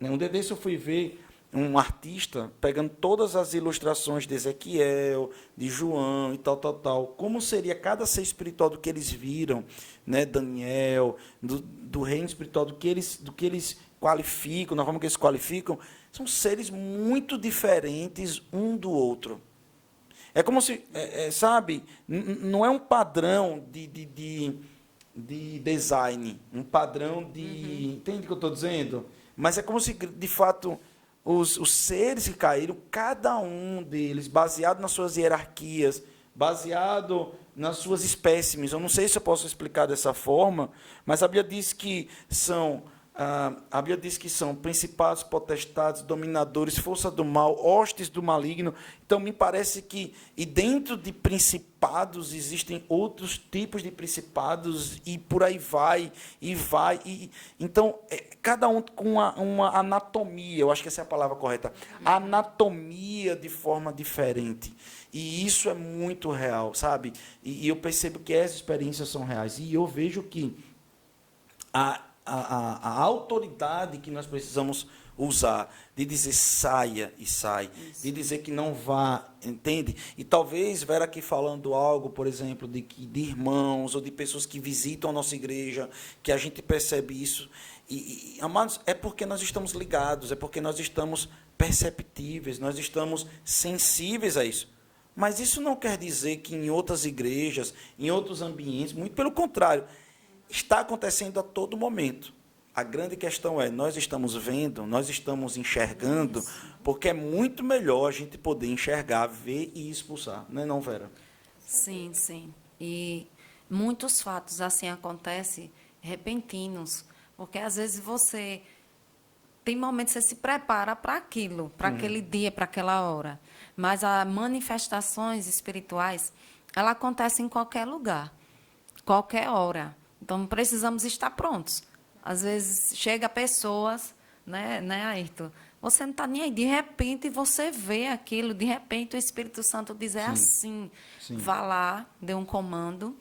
Um dia desse eu fui ver um artista pegando todas as ilustrações de Ezequiel, de João e tal. Como seria cada ser espiritual do que eles viram, né? Daniel, do reino espiritual, do que eles qualificam, na forma que eles qualificam, são seres muito diferentes um do outro. É como se, sabe, não é um padrão de design, um padrão de... Entende o que eu estou dizendo? Mas é como se, de fato, os seres que caíram, cada um deles, baseado nas suas hierarquias, baseado nas suas espécimes. Eu não sei se eu posso explicar dessa forma, mas a Bíblia diz que são... A Bíblia diz que são principados, potestades, dominadores, força do mal, hostes do maligno. Então, me parece que, e dentro de principados, existem outros tipos de principados, e por aí vai, e vai. Então, cada um com uma anatomia, eu acho que essa é a palavra correta, anatomia de forma diferente. E isso é muito real, sabe? E eu percebo que essas experiências são reais. E eu vejo que a autoridade que nós precisamos usar, de dizer saia e sai, isso. De dizer que não vá, entende? E talvez, Vera aqui falando algo, por exemplo, de irmãos ou de pessoas que visitam a nossa igreja, que a gente percebe isso. Amados, é porque nós estamos ligados, é porque nós estamos perceptíveis, nós estamos sensíveis a isso. Mas isso não quer dizer que em outras igrejas, em outros ambientes, muito pelo contrário, está acontecendo a todo momento. A grande questão é, nós estamos vendo, nós estamos enxergando, porque é muito melhor a gente poder enxergar, ver e expulsar. Não é não, Vera? Sim, sim. E muitos fatos assim acontecem repentinos, porque às vezes você... Tem momentos que você se prepara para aquilo, para aquele dia, para aquela hora. Mas as manifestações espirituais, ela acontece em qualquer lugar, qualquer hora. Então, precisamos estar prontos. Às vezes, chega pessoas, né, Ayrton? Você não está nem aí. De repente, você vê aquilo. De repente, o Espírito Santo diz, assim. Sim. Vá lá, dê um comando.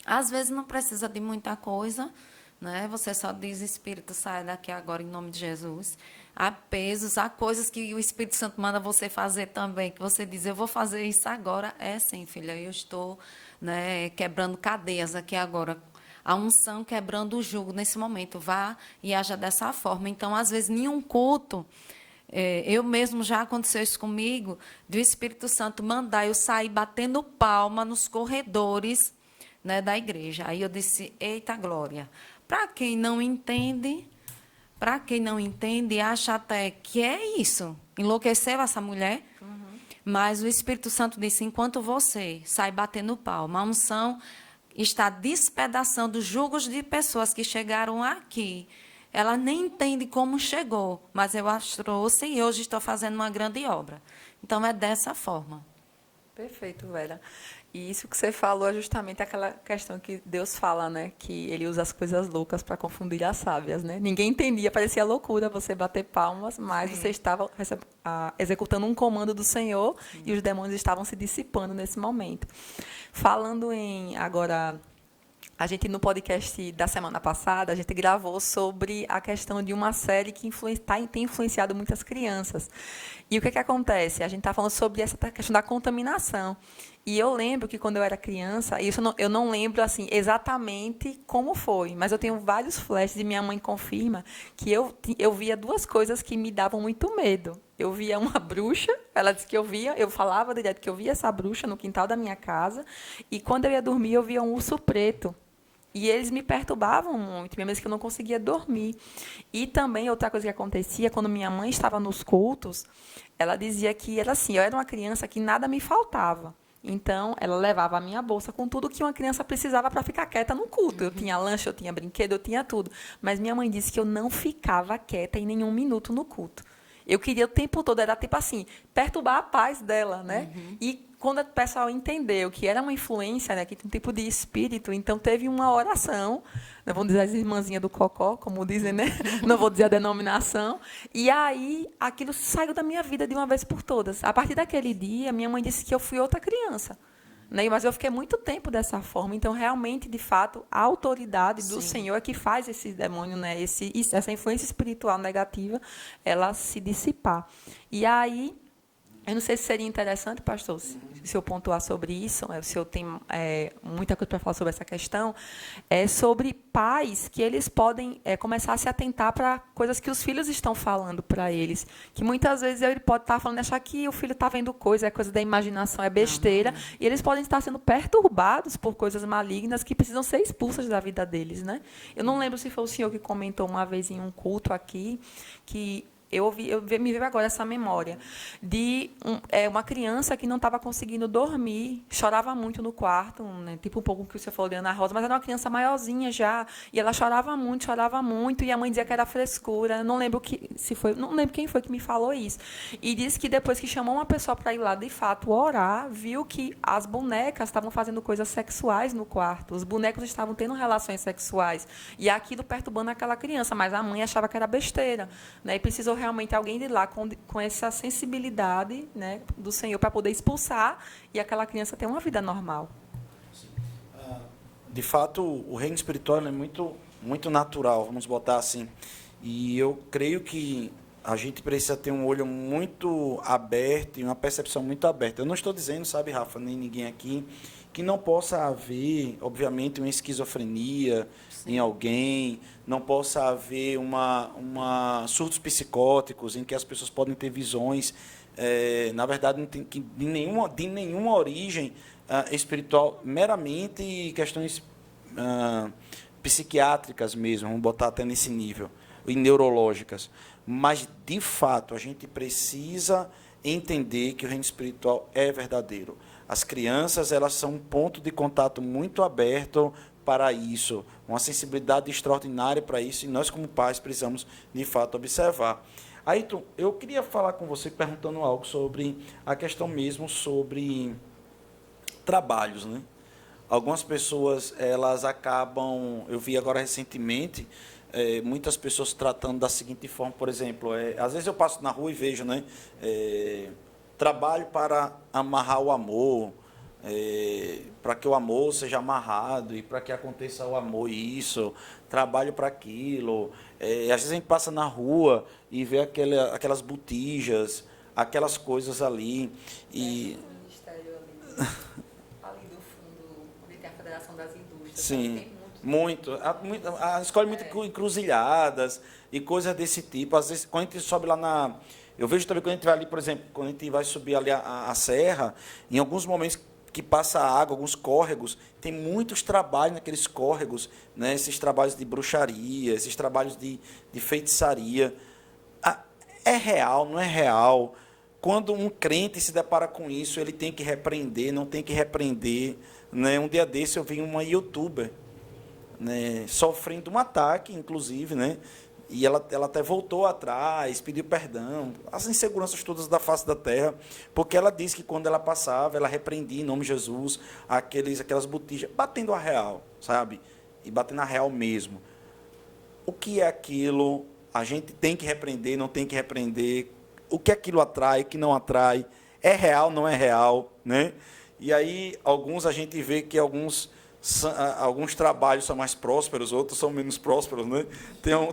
Às vezes, não precisa de muita coisa, né? Você só diz, Espírito, sai daqui agora, em nome de Jesus. Há pesos, há coisas que o Espírito Santo manda você fazer também, que você diz, eu vou fazer isso agora. É sim, filha, eu estou, né, quebrando cadeias aqui agora. A unção quebrando o jugo nesse momento. Vá e haja dessa forma. Então, às vezes, em um culto, eu mesmo já aconteceu isso comigo, do Espírito Santo mandar eu sair batendo palma nos corredores, né, da igreja. Aí eu disse, eita glória. Para quem não entende, acha até que é isso. Enlouqueceu essa mulher? Mas o Espírito Santo disse, enquanto você sai batendo palma, a unção está despedaçando jugos de pessoas que chegaram aqui. Ela nem entende como chegou, mas eu as trouxe e hoje estou fazendo uma grande obra. Então, é dessa forma. Perfeito, Vera. E isso que você falou é justamente aquela questão que Deus fala, né? Que Ele usa as coisas loucas para confundir as sábias, né? Ninguém entendia, parecia loucura você bater palmas, mas você estava executando um comando do Senhor e os demônios estavam se dissipando nesse momento. Falando em agora... A gente, no podcast da semana passada, a gente gravou sobre a questão de uma série que tem influenciado muitas crianças. E o que acontece? A gente está falando sobre essa questão da contaminação. E eu lembro que, quando eu era criança, eu não lembro assim, exatamente como foi, mas eu tenho vários flashes, e minha mãe confirma que eu via duas coisas que me davam muito medo. Eu via uma bruxa, ela disse que eu falava direto que eu via essa bruxa no quintal da minha casa, e quando eu ia dormir, eu via um urso preto. E eles me perturbavam muito, mesmo que eu não conseguia dormir. E também, outra coisa que acontecia, quando minha mãe estava nos cultos, ela dizia que era assim, eu era uma criança que nada me faltava. Então, ela levava a minha bolsa com tudo que uma criança precisava para ficar quieta no culto. Eu tinha lanche, eu tinha brinquedo, eu tinha tudo. Mas minha mãe disse que eu não ficava quieta em nenhum minuto no culto. Eu queria o tempo todo, era tipo assim, perturbar a paz dela, né? E quando o pessoal entendeu que era uma influência, né, que tinha um tipo de espírito, então teve uma oração, né, vamos dizer as irmãzinhas do Cocó, como dizem, né? Não vou dizer a denominação. E aí, aquilo saiu da minha vida de uma vez por todas. A partir daquele dia, minha mãe disse que eu fui outra criança. Né? Mas eu fiquei muito tempo dessa forma. Então, realmente, de fato, a autoridade do Senhor é que faz esse demônio, né? Essa influência espiritual negativa, ela se dissipar. E aí, Eu não sei se seria interessante, pastor, se eu pontuar sobre isso, se eu tenho muita coisa para falar sobre essa questão, é sobre pais que eles podem começar a se atentar para coisas que os filhos estão falando para eles. Que muitas vezes ele pode estar falando, achar que o filho está vendo coisa, é coisa da imaginação, é besteira, e eles podem estar sendo perturbados por coisas malignas que precisam ser expulsas da vida deles, né? Eu não lembro se foi o senhor que comentou uma vez em um culto aqui, que me veio agora essa memória de uma criança que não estava conseguindo dormir, chorava muito no quarto, né? Tipo um pouco o que você falou de Ana Rosa, mas era uma criança maiorzinha já, e ela chorava muito, e a mãe dizia que era frescura. Não lembro quem foi que me falou isso. E disse que depois que chamou uma pessoa para ir lá, de fato, orar, viu que as bonecas estavam fazendo coisas sexuais no quarto, os bonecos estavam tendo relações sexuais, e aquilo perturbando aquela criança, mas a mãe achava que era besteira, né? E precisou realmente alguém de lá com essa sensibilidade, né, do Senhor para poder expulsar e aquela criança ter uma vida normal. De fato, o reino espiritual é muito, muito natural, vamos botar assim. E eu creio que a gente precisa ter um olho muito aberto e uma percepção muito aberta. Eu não estou dizendo, sabe, Rafa, nem ninguém aqui, que não possa haver, obviamente, uma esquizofrenia em alguém, não possa haver surtos psicóticos em que as pessoas podem ter visões, na verdade, não tem de nenhuma origem espiritual, meramente questões psiquiátricas mesmo, vamos botar até nesse nível, e neurológicas. Mas, de fato, a gente precisa entender que o reino espiritual é verdadeiro. As crianças, elas são um ponto de contato muito aberto para isso, uma sensibilidade extraordinária para isso, e nós, como pais, precisamos, de fato, observar. Ayrton, eu queria falar com você perguntando algo sobre a questão mesmo sobre trabalhos, né? Algumas pessoas, elas acabam, eu vi agora recentemente, muitas pessoas tratando da seguinte forma, por exemplo, às vezes eu passo na rua e vejo, né? Trabalho para amarrar o amor, para que o amor seja amarrado e para que aconteça o amor isso, trabalho para aquilo. Às vezes a gente passa na rua e vê aquelas botijas, aquelas coisas ali. E O ministério ali do fundo, onde tem a Federação das Indústrias. sim, muito. Escolhe muito encruzilhadas e coisas desse tipo. Às vezes, quando a gente sobe lá eu vejo também quando a gente vai ali, por exemplo, quando a gente vai subir ali a serra, em alguns momentos que passa água, alguns córregos, tem muitos trabalhos naqueles córregos, né? Esses trabalhos de bruxaria, esses trabalhos de feitiçaria. É real, não é real? Quando um crente se depara com isso, ele tem que repreender, não tem que repreender, né? Um dia desse eu vi uma youtuber, né, sofrendo um ataque, inclusive, né? E ela até voltou atrás, pediu perdão, as inseguranças todas da face da terra, porque ela disse que quando ela passava, ela repreendia em nome de Jesus aquelas botijas, batendo a real, sabe? E batendo a real mesmo. O que é aquilo? A gente tem que repreender, não tem que repreender. O que aquilo atrai, o que não atrai? É real, não é real, né? E aí, a gente vê que alguns trabalhos são mais prósperos, outros são menos prósperos, né?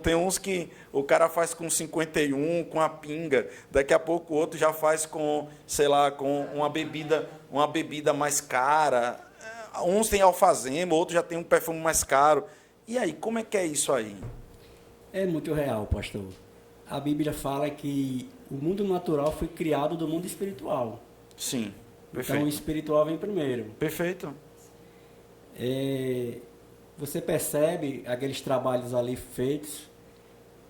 Tem uns que o cara faz com 51, com a pinga, daqui a pouco o outro já faz com, sei lá, com uma bebida mais cara. Uns têm alfazema, outros já têm um perfume mais caro. E aí, como é que é isso aí? É muito real, pastor. A Bíblia fala que o mundo natural foi criado do mundo espiritual. Sim, perfeito. Então, o espiritual vem primeiro. Perfeito. Você percebe aqueles trabalhos ali feitos,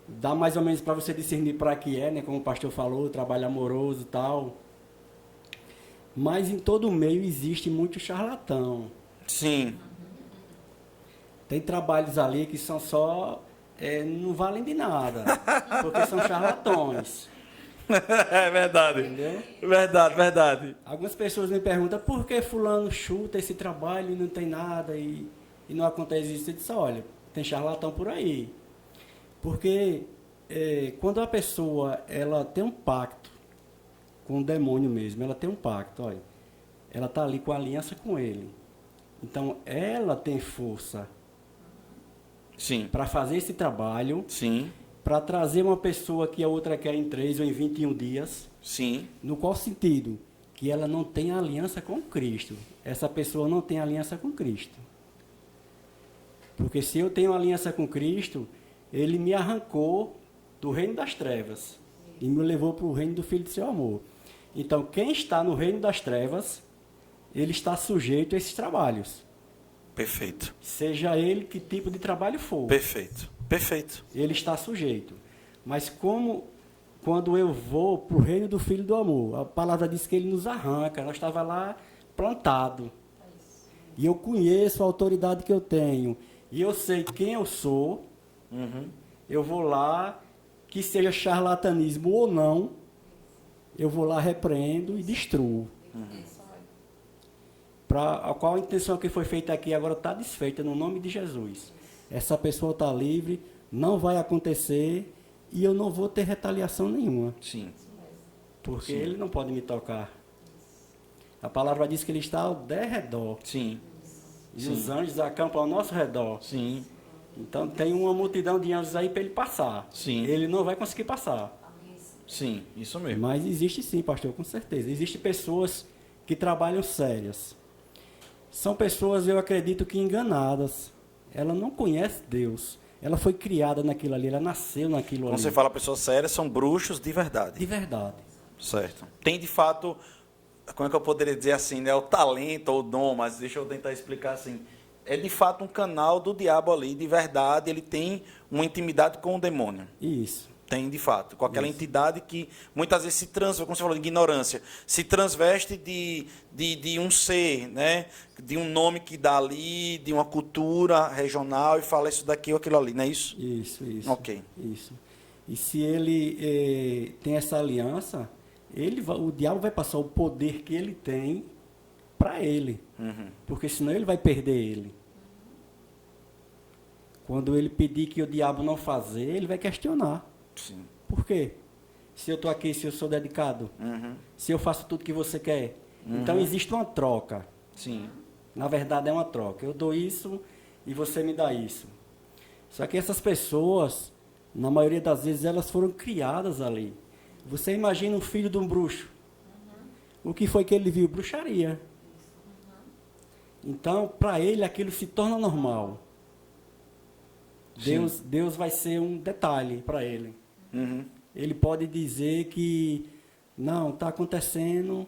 dá mais ou menos para você discernir para que né? Como o pastor falou, trabalho amoroso e tal. Mas em todo meio existe muito charlatão. Sim. Tem trabalhos ali que são só... não valem de nada, porque são charlatões. É verdade. Entendeu? Verdade. Algumas pessoas me perguntam por que fulano chuta esse trabalho e não tem nada e não acontece isso. Eu disse, olha, tem charlatão por aí. Porque quando a pessoa ela tem um pacto com o demônio mesmo, ela tem um pacto, olha, ela está ali com a aliança com ele. Então, ela tem força Sim. para fazer esse trabalho. Sim. para trazer uma pessoa que a outra quer em 3 ou em 21 dias. Sim. No qual sentido? Que ela não tem aliança com Cristo. Essa pessoa não tem aliança com Cristo. Porque se eu tenho aliança com Cristo, ele me arrancou do reino das trevas e me levou para o reino do Filho do seu amor. Então, quem está no reino das trevas, ele está sujeito a esses trabalhos. Perfeito. Seja ele que tipo de trabalho for. Perfeito. Perfeito. Ele está sujeito. Mas quando eu vou para o reino do Filho do amor, a palavra diz que ele nos arranca. Nós estávamos lá plantado. E eu conheço a autoridade que eu tenho. E eu sei quem eu sou. Eu vou lá, que seja charlatanismo ou não, eu vou lá, repreendo e destruo. Para qual a intenção que foi feita aqui agora está desfeita no nome de Jesus. Essa pessoa está livre, não vai acontecer e eu não vou ter retaliação nenhuma. Sim. Porque Sim. ele não pode me tocar. A palavra diz que ele está ao derredor. Sim. E Sim. os anjos acampam ao nosso redor. Sim. Então tem uma multidão de anjos aí para ele passar. Sim. Ele não vai conseguir passar. Sim, isso mesmo. Mas existe sim, pastor, com certeza. Existem pessoas que trabalham sérias. São pessoas, eu acredito, que enganadas. Ela não conhece Deus. Ela foi criada naquilo ali, ela nasceu naquilo Quando ali. você fala pessoas sérias, são bruxos de verdade. De verdade. Certo. Tem de fato, como é que eu poderia dizer assim, né? O talento ou o dom, mas deixa eu tentar explicar assim. É de fato um canal do diabo ali, de verdade, ele tem uma intimidade com o demônio. Isso. Tem, de fato, com aquela Isso. entidade que muitas vezes se transveste, como você falou, de ignorância, se transveste de um ser, né? De um nome que dá ali, de uma cultura regional e fala isso daqui ou aquilo ali, não é isso? Isso. Ok. Isso. E se ele tem essa aliança, o diabo vai passar o poder que ele tem para ele. Porque senão ele vai perder ele. Quando ele pedir que o diabo não fazer, ele vai questionar. Sim. Por quê? Se eu estou aqui, se eu sou dedicado, se eu faço tudo que você quer. Então existe uma troca. Sim. Na verdade é uma troca. Eu dou isso e você me dá isso. Só que essas pessoas, na maioria das vezes, elas foram criadas ali. Você imagina um filho de um bruxo. O que foi que ele viu? Bruxaria. Então, para ele, aquilo se torna normal. Deus vai ser um detalhe para ele. Ele pode dizer que, não, está acontecendo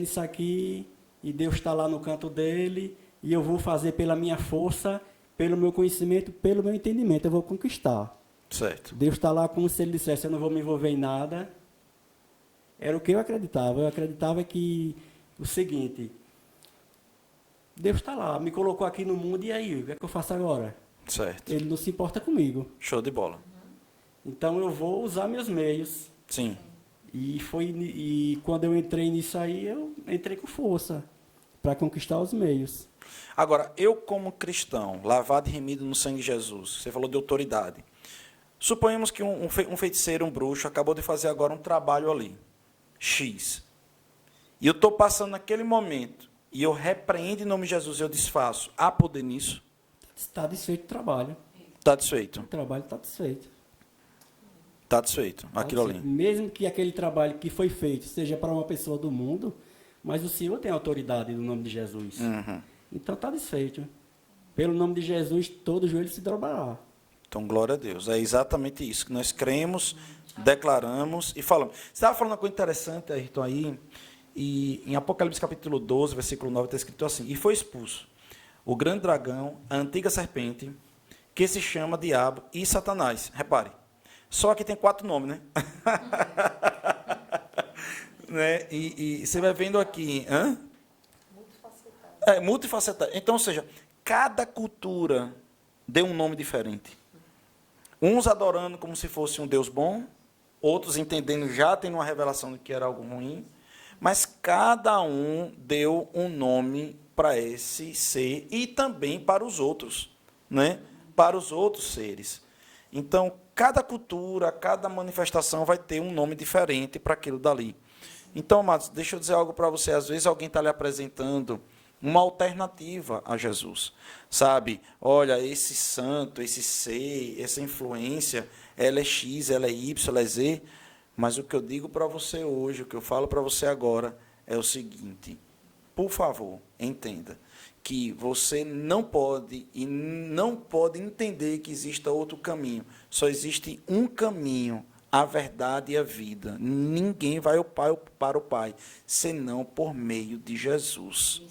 isso aqui, e Deus está lá no canto dele, e eu vou fazer pela minha força, pelo meu conhecimento, pelo meu entendimento, eu vou conquistar. Certo. Deus está lá como se ele dissesse, eu não vou me envolver em nada. Era o que eu acreditava. Eu acreditava que o seguinte, Deus está lá, me colocou aqui no mundo, e aí, o que é que eu faço agora? Certo. Ele não se importa comigo. Show de bola. Então eu vou usar meus meios. Sim. E quando eu entrei nisso aí, eu entrei com força para conquistar os meios. Agora, eu como cristão, lavado e remido no sangue de Jesus, você falou de autoridade. Suponhamos que um feiticeiro, um bruxo, acabou de fazer agora um trabalho ali, X. E eu estou passando naquele momento, e eu repreendo em nome de Jesus, eu desfaço. Há poder nisso? Está desfeito o trabalho. Está desfeito. O trabalho está desfeito. Está desfeito, Tá aquilo desfeito. ali. Mesmo que aquele trabalho que foi feito seja para uma pessoa do mundo, mas o Senhor tem autoridade no nome de Jesus. Então está desfeito. Pelo nome de Jesus, todo joelho se dobrará. Então, glória a Deus. É exatamente isso que nós cremos, declaramos e falamos. Você estava falando uma coisa interessante, Ayrton, aí, e em Apocalipse capítulo 12, versículo 9, está escrito assim, e foi expulso o grande dragão, a antiga serpente, que se chama Diabo e Satanás. Repare, só que tem 4 nomes, né? Né? E você vai vendo aqui... Multifacetado. Multifacetado. Então, ou seja, cada cultura deu um nome diferente. Uns adorando como se fosse um Deus bom, outros entendendo, já tendo uma revelação de que era algo ruim, mas cada um deu um nome para esse ser e também para os outros, né? Para os outros seres. Então, cada cultura, cada manifestação vai ter um nome diferente para aquilo dali. Então, amados, deixa eu dizer algo para você. Às vezes alguém está lhe apresentando uma alternativa a Jesus. Sabe? Olha, esse santo, esse ser, essa influência, ela é X, ela é Y, ela é Z, mas o que eu digo para você hoje, o que eu falo para você agora é o seguinte: por favor, entenda que você não pode entender que exista outro caminho. Só existe um caminho, a verdade e a vida. Ninguém vai para o Pai, senão por meio de Jesus.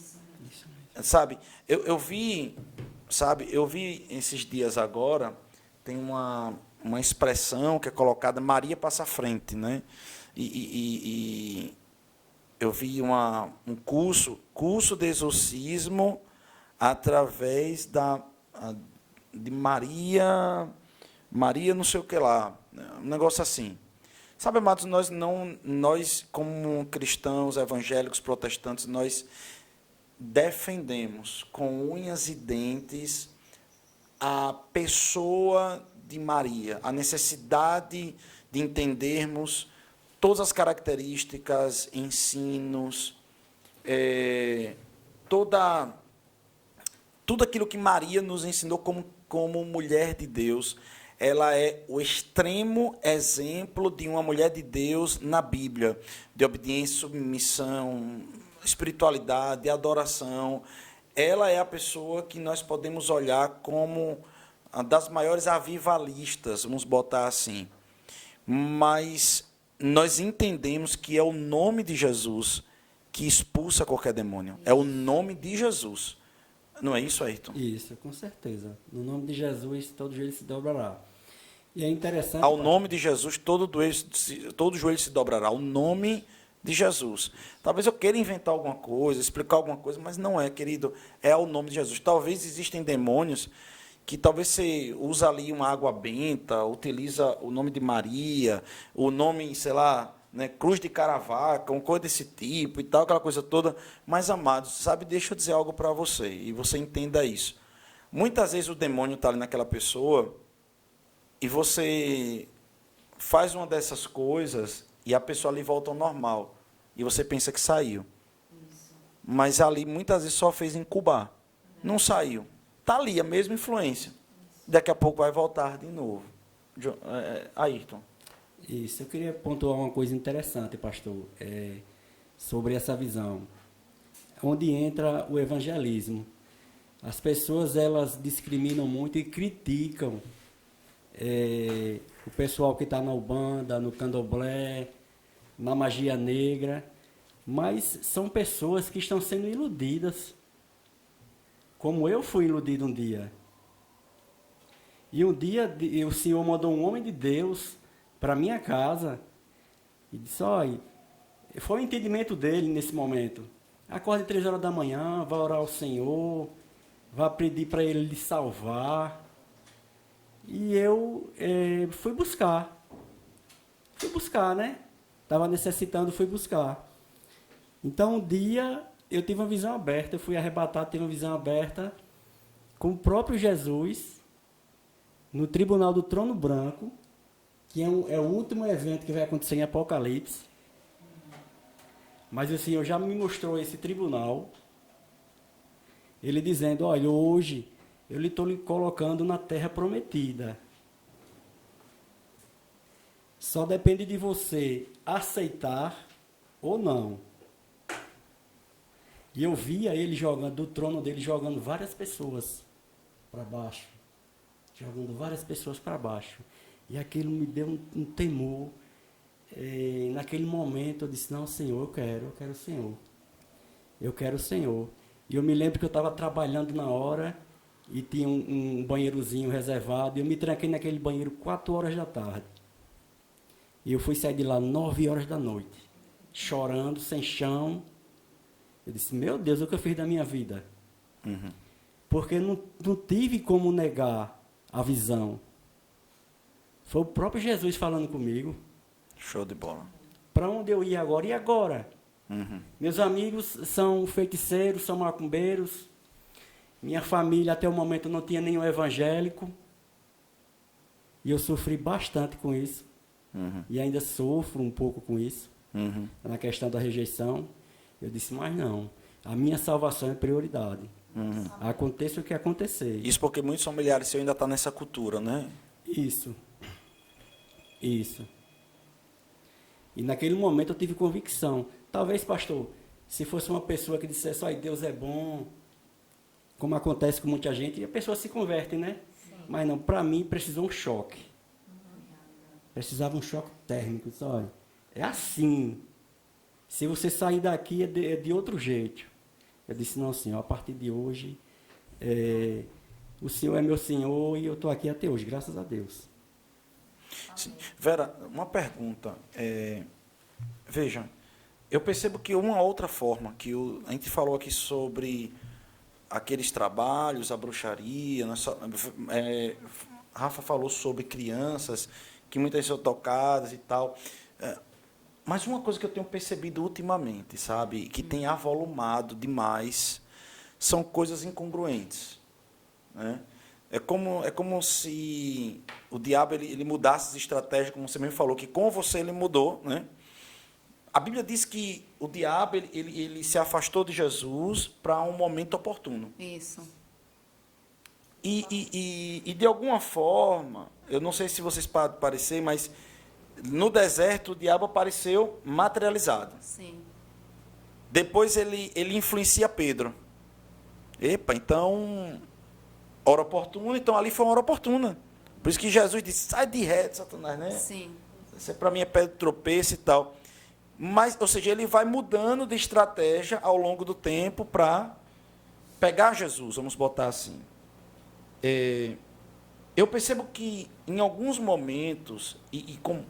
Sabe, eu vi esses dias agora, tem uma expressão que é colocada, Maria passa à frente, né? E eu vi um curso de exorcismo através de Maria não sei o que lá, um negócio assim. Sabe, amados, nós como cristãos, evangélicos, protestantes, nós defendemos com unhas e dentes a pessoa de Maria, a necessidade de entendermos todas as características, ensinos, tudo aquilo que Maria nos ensinou como mulher de Deus. Ela é o extremo exemplo de uma mulher de Deus na Bíblia, de obediência, submissão, espiritualidade, adoração. Ela é a pessoa que nós podemos olhar como uma das maiores avivalistas, vamos botar assim. Mas nós entendemos que é o nome de Jesus que expulsa qualquer demônio. É o nome de Jesus. Não é isso, Ayrton? Isso, com certeza. No nome de Jesus, todo joelho se dobrará. E é interessante... Ao nome de Jesus, todo joelho se dobrará. O nome de Jesus. Talvez eu queira inventar alguma coisa, explicar alguma coisa, mas não é, querido. É o nome de Jesus. Talvez existem demônios que talvez você usa ali uma água benta, utiliza o nome de Maria, o nome, sei lá, né, Cruz de Caravaca, uma coisa desse tipo e tal, aquela coisa toda. Mas, amados, sabe, deixa eu dizer algo para você, e você entenda isso. Muitas vezes o demônio está ali naquela pessoa e você faz uma dessas coisas e a pessoa ali volta ao normal. E você pensa que saiu. Mas ali, muitas vezes, só fez incubar. Não saiu. Está ali a mesma influência. Daqui a pouco vai voltar de novo. Ayrton. Isso, eu queria pontuar uma coisa interessante, pastor, sobre essa visão. Onde entra o evangelismo. As pessoas, elas discriminam muito e criticam o pessoal que está na Ubanda, no Candomblé, na magia negra, mas são pessoas que estão sendo iludidas, como eu fui iludido um dia. E um dia o Senhor mandou um homem de Deus para minha casa e disse: olha, foi o entendimento dele nesse momento. Acorde 3 horas da manhã, vai orar ao Senhor, vai pedir para Ele lhe salvar. E eu fui buscar, né? Estava necessitando, fui buscar. Então, um dia, eu tive uma visão aberta, eu fui arrebatado, tive uma visão aberta com o próprio Jesus, no Tribunal do Trono Branco, que é o último evento que vai acontecer em Apocalipse. Mas o Senhor já me mostrou esse tribunal, Ele dizendo: olha, hoje eu estou lhe colocando na terra prometida. Só depende de você aceitar ou não. E eu via ele jogando, do trono dele, jogando várias pessoas para baixo. Jogando várias pessoas para baixo. E aquilo me deu um temor. Naquele momento eu disse: não, Senhor, eu quero o Senhor. Eu quero o Senhor. E eu me lembro que eu estava trabalhando na hora e tinha um banheirozinho reservado. E eu me tranquei naquele banheiro 4 horas da tarde. E eu fui sair de lá 9 horas da noite, chorando, sem chão. Eu disse: meu Deus, o que eu fiz da minha vida? Uhum. Porque não tive como negar a visão. Foi o próprio Jesus falando comigo. Show de bola. Para onde eu ia agora? E agora? Uhum. Meus amigos são feiticeiros, são macumbeiros. Minha família até o momento não tinha nenhum evangélico. E eu sofri bastante com isso. Uhum. E ainda sofro um pouco com isso. Uhum. Na questão da rejeição. Eu disse: mas não. A minha salvação é prioridade. Aconteça o que acontecer. Isso porque muitos familiares seus ainda estão nessa cultura, né? Isso. E naquele momento eu tive convicção. Talvez, pastor, se fosse uma pessoa que dissesse, ai, Deus é bom, como acontece com muita gente, e a pessoa se converte, né? Sim. Mas não, para mim precisou um choque. Precisava um choque térmico. Disse, olha, é assim. Se você sair daqui é de outro jeito. Eu disse, não, Senhor, a partir de hoje, o Senhor é meu Senhor e eu estou aqui até hoje, graças a Deus. Sim. Vera, uma pergunta. Veja, eu percebo que uma outra forma, que a gente falou aqui sobre aqueles trabalhos, a bruxaria, Rafa falou sobre crianças, que muitas são tocadas e tal. Mas uma coisa que eu tenho percebido ultimamente, sabe, que tem avolumado demais, são coisas incongruentes, né? É como se o diabo ele mudasse de estratégia, como você mesmo falou, que com você ele mudou, né? A Bíblia diz que o diabo ele se afastou de Jesus para um momento oportuno. Isso. E de alguma forma, eu não sei se vocês podem parecer, mas no deserto o diabo apareceu materializado. Sim. Depois ele influencia Pedro. Epa, então, hora oportuna, então ali foi uma hora oportuna. Por isso que Jesus disse, sai de reto, Satanás, né? Sim. Isso para mim é pedra de tropeço e tal. Mas, ou seja, ele vai mudando de estratégia ao longo do tempo para pegar Jesus, vamos botar assim. Eu percebo que em alguns momentos, com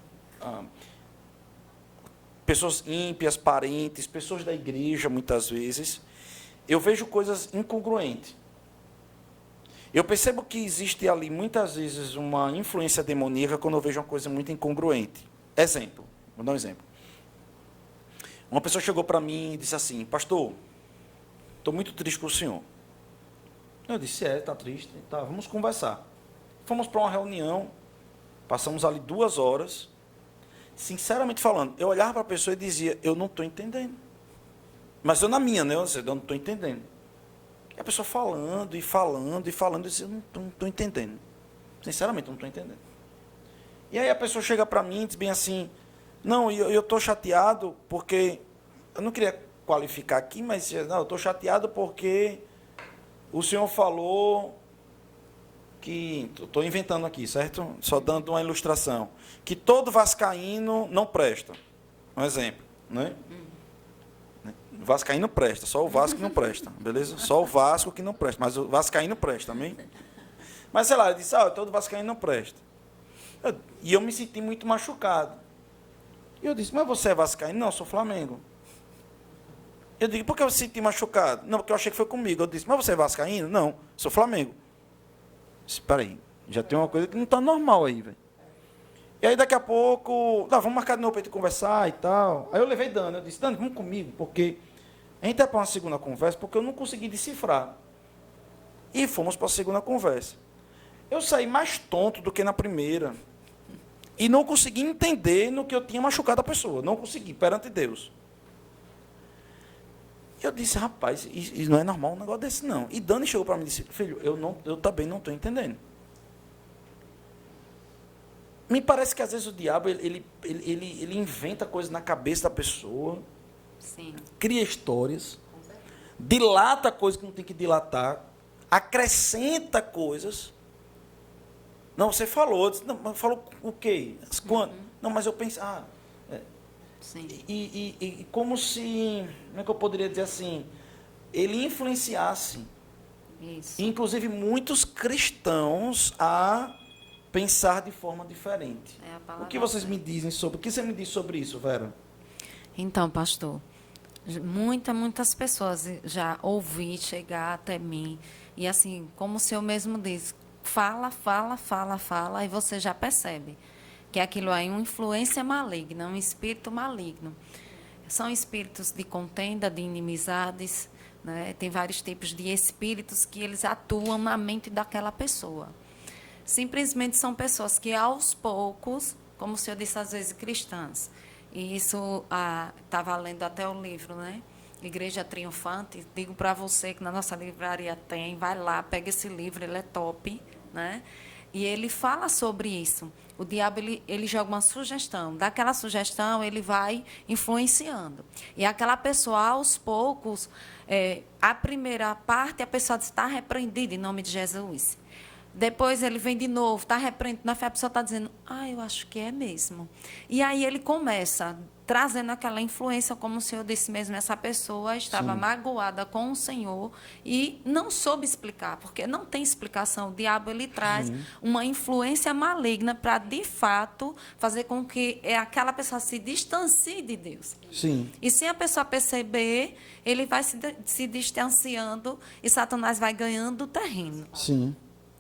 pessoas ímpias, parentes, pessoas da igreja, muitas vezes, eu vejo coisas incongruentes. Eu percebo que existe ali, muitas vezes, uma influência demoníaca quando eu vejo uma coisa muito incongruente. Exemplo, vou dar um exemplo. Uma pessoa chegou para mim e disse assim, pastor, estou muito triste com o senhor. Eu disse, está triste, tá, vamos conversar. Fomos para uma reunião, passamos ali 2 horas. Sinceramente falando, eu olhava para a pessoa e dizia, eu não estou entendendo. Mas eu na minha, né? Eu não estou entendendo. E a pessoa falando, eu disse, eu não estou entendendo. Sinceramente, eu não estou entendendo. E aí a pessoa chega para mim e diz bem assim, não, eu estou chateado porque, eu não queria qualificar aqui, mas não, eu estou chateado porque o senhor falou que, estou inventando aqui, certo? Só dando uma ilustração, que todo vascaíno não presta. Um exemplo, né? Vascaíno presta, só o Vasco não presta, beleza? Só o Vasco que não presta, mas o vascaíno presta, amém? Mas, sei lá, eu disse, todo vascaíno não presta. E eu me senti muito machucado. E eu disse, mas você é vascaíno? Não, eu sou Flamengo. Eu digo, por que eu me senti machucado? Não, porque eu achei que foi comigo. Eu disse, mas você é vascaíno? Não, sou Flamengo. Espera aí, já tem uma coisa que não está normal aí, velho. E aí daqui a pouco, vamos marcar de novo para a gente conversar e tal. Aí eu levei Dani, eu disse, Dani, vamos comigo, porque a gente é para uma segunda conversa, porque eu não consegui decifrar. E fomos para a segunda conversa. Eu saí mais tonto do que na primeira. E não consegui entender no que eu tinha machucado a pessoa. Não consegui, perante Deus. E eu disse, rapaz, isso não é normal um negócio desse, não. E Dani chegou para mim e disse, filho, eu também não estou entendendo. Me parece que às vezes o diabo, ele inventa coisas na cabeça da pessoa. Sim. Cria histórias. Dilata coisas que não tem que dilatar. Acrescenta coisas. Não, você falou. Não, falou o quê? Quando? Não, mas eu pensei... Sim. E como se... Como é que eu poderia dizer assim? Ele influenciasse, Isso. inclusive, muitos cristãos a pensar de forma diferente. É a palavra O que vocês me dizem sobre... O que você me diz sobre isso, Vera? Então, pastor, muitas pessoas já ouvi chegar até mim. E assim, como o senhor mesmo diz, fala, e você já percebe que aquilo aí é uma influência maligna, um espírito maligno. São espíritos de contenda, de inimizades, né? Tem vários tipos de espíritos que eles atuam na mente daquela pessoa. Simplesmente são pessoas que, aos poucos, como o senhor disse, às vezes cristãs, e isso está valendo até o livro, né? Igreja Triunfante. Digo para você que na nossa livraria tem, vai lá, pega esse livro, ele é top, né? E ele fala sobre isso. O diabo, ele joga uma sugestão. Daquela sugestão, ele vai influenciando. E aquela pessoa, aos poucos, a primeira parte, a pessoa está repreendida em nome de Jesus. Depois ele vem de novo, está repreendendo, a pessoa está dizendo, eu acho que é mesmo. E aí ele começa trazendo aquela influência, como o senhor disse mesmo, essa pessoa estava magoada com o Senhor e não soube explicar, porque não tem explicação. O diabo, ele traz uma influência maligna para, de fato, fazer com que aquela pessoa se distancie de Deus. Sim. E sem a pessoa perceber, ele vai se distanciando e Satanás vai ganhando terreno. Sim.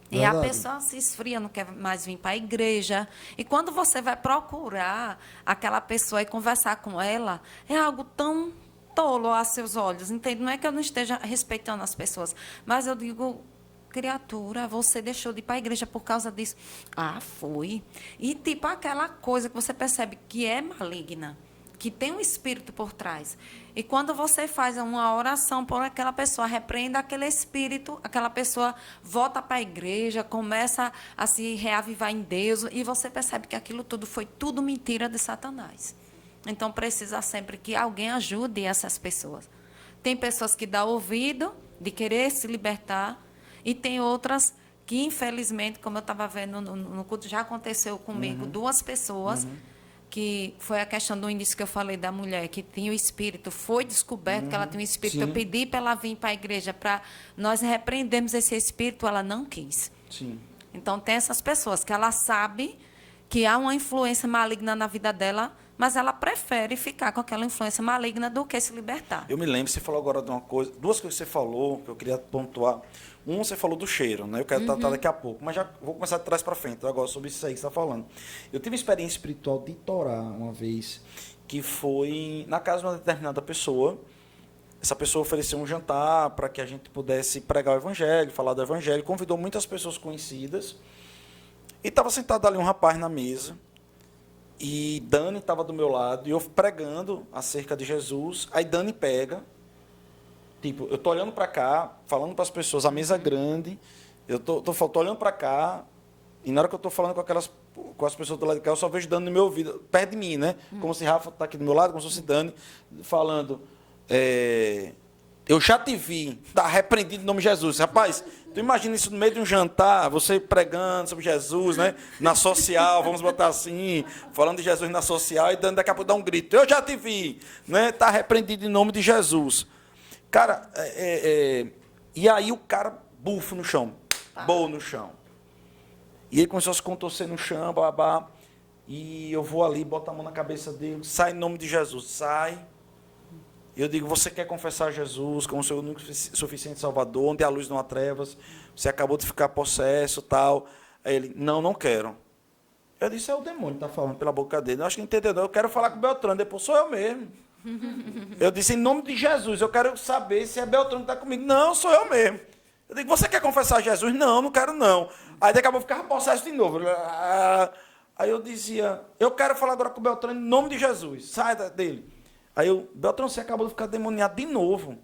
E a pessoa se esfria, não quer mais vir para a igreja. E quando você vai procurar aquela pessoa e conversar com ela, é algo tão tolo a seus olhos, entende? Não é que eu não esteja respeitando as pessoas, mas eu digo, criatura, você deixou de ir para a igreja por causa disso. Foi. E tipo aquela coisa que você percebe que é maligna, que tem um espírito por trás. E quando você faz uma oração por aquela pessoa, repreenda aquele espírito, aquela pessoa volta para a igreja, começa a se reavivar em Deus, e você percebe que aquilo tudo foi tudo mentira de Satanás. Então, precisa sempre que alguém ajude essas pessoas. Tem pessoas que dão ouvido, de querer se libertar, e tem outras que, infelizmente, como eu estava vendo no culto, já aconteceu comigo, 2 pessoas, que foi a questão do início que eu falei da mulher, que tinha o espírito, foi descoberto que ela tinha um espírito. Sim. Eu pedi para ela vir para a igreja, para nós repreendermos esse espírito, ela não quis. Sim. Então, tem essas pessoas que ela sabe que há uma influência maligna na vida dela, mas ela prefere ficar com aquela influência maligna do que se libertar. Eu me lembro, você falou agora de uma coisa, 2 coisas que você falou, que eu queria pontuar. Você falou do cheiro, né? Eu quero tratar daqui a pouco, mas já vou começar de trás para frente, agora sobre isso aí que você está falando. Eu tive uma experiência espiritual de Torá uma vez, que foi na casa de uma determinada pessoa. Essa pessoa ofereceu um jantar para que a gente pudesse pregar o evangelho, falar do evangelho, convidou muitas pessoas conhecidas, e estava sentado ali um rapaz na mesa, e Dani estava do meu lado, e eu pregando acerca de Jesus. Aí Dani pega, tipo, eu tô olhando para cá, falando para as pessoas, a mesa grande, eu tô olhando para cá, e na hora que eu tô falando com as pessoas do lado de cá, eu só vejo Dani no meu ouvido, perto de mim, né? Como se Rafa tá aqui do meu lado, como se fosse Dani, falando, eu já te vi, tá repreendido em nome de Jesus. Rapaz, tu imagina isso no meio de um jantar, você pregando sobre Jesus, né? Na social, vamos botar assim, falando de Jesus na social, e daqui a pouco dá um grito, eu já te vi, né? Tá repreendido em nome de Jesus. Cara, e aí o cara bufo no chão, bom no chão. E ele começou a se contorcer no chão, babá, e eu vou ali, boto a mão na cabeça dele, sai em nome de Jesus, sai. Eu digo, você quer confessar Jesus como o seu único suficiente Salvador, onde a luz não há trevas, você acabou de ficar possesso, tal. Aí ele, não quero. Eu disse, é o demônio que está falando pela boca dele. Eu acho que entendeu, eu quero falar com o Beltrano, depois sou eu mesmo. Eu disse, em nome de Jesus, eu quero saber se é Beltrano que está comigo. Não, sou eu mesmo. Eu digo, você quer confessar Jesus? Não quero não. Aí daqui a pouco ficava possesso de novo. Aí eu dizia, eu quero falar agora com o Beltrano em nome de Jesus, sai dele. Aí eu, Beltrano, você acabou de ficar demoniado de novo.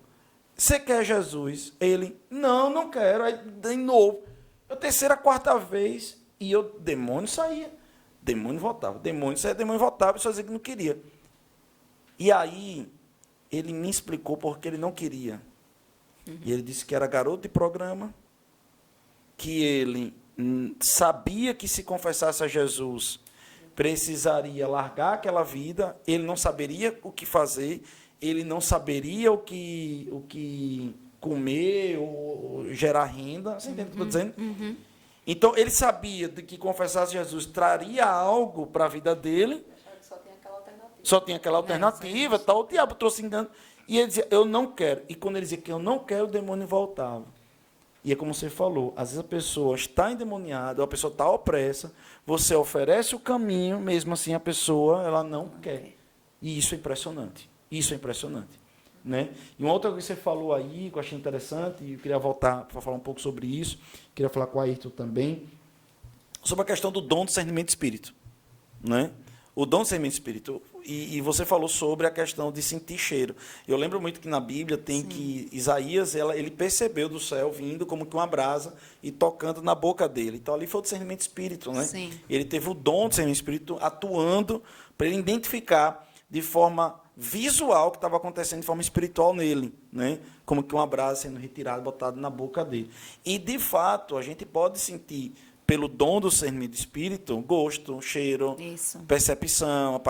Você quer Jesus? Ele, não quero. Aí de novo. A 3ª, 4ª vez, e eu, demônio saía. Demônio voltava. Demônio saía, demônio voltava, e só dizia que não queria. E aí, ele me explicou porque ele não queria. E ele disse que era garoto de programa, que ele sabia que se confessasse a Jesus, precisaria largar aquela vida, ele não saberia o que fazer, ele não saberia o que comer ou gerar renda. Você entende o que eu estou dizendo? Então, ele sabia de que confessar Jesus traria algo para a vida dele. Só tinha aquela alternativa. Tal. O diabo trouxe engano. E ele dizia, eu não quero. E quando ele dizia que eu não quero, o demônio voltava. E é como você falou, às vezes a pessoa está endemoniada, a pessoa está opressa, você oferece o caminho, mesmo assim a pessoa ela não quer. E isso é impressionante. Isso é impressionante. Né? E uma outra coisa que você falou aí, que eu achei interessante, e eu queria voltar para falar um pouco sobre isso, queria falar com a Ayrton também, sobre a questão do dom do discernimento de espírito. Né? o dom de discernimento de espírito. E você falou sobre a questão de sentir cheiro. Eu lembro muito que na Bíblia tem que Isaías, ele percebeu do céu vindo como que uma brasa e tocando na boca dele. Então ali foi o discernimento de espírito, né? Sim. Ele teve o dom de discernimento de espírito atuando para ele identificar de forma visual o que estava acontecendo de forma espiritual nele, né? Como que uma brasa sendo retirada e botada na boca dele. E, de fato, a gente pode sentir, pelo dom do discernimento de espírito, gosto, cheiro, Isso. percepção, a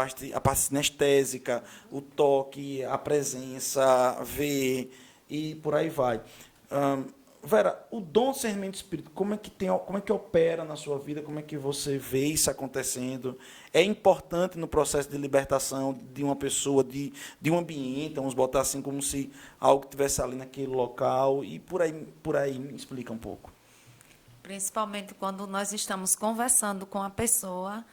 parte sinestésica, o toque, a presença, ver e por aí vai. Vera, o dom do discernimento de espírito, como é que opera na sua vida? Como é que você vê isso acontecendo? É importante no processo de libertação de uma pessoa, de um ambiente, vamos botar assim como se algo estivesse ali naquele local e por aí me explica um pouco. Principalmente quando nós estamos conversando com a pessoa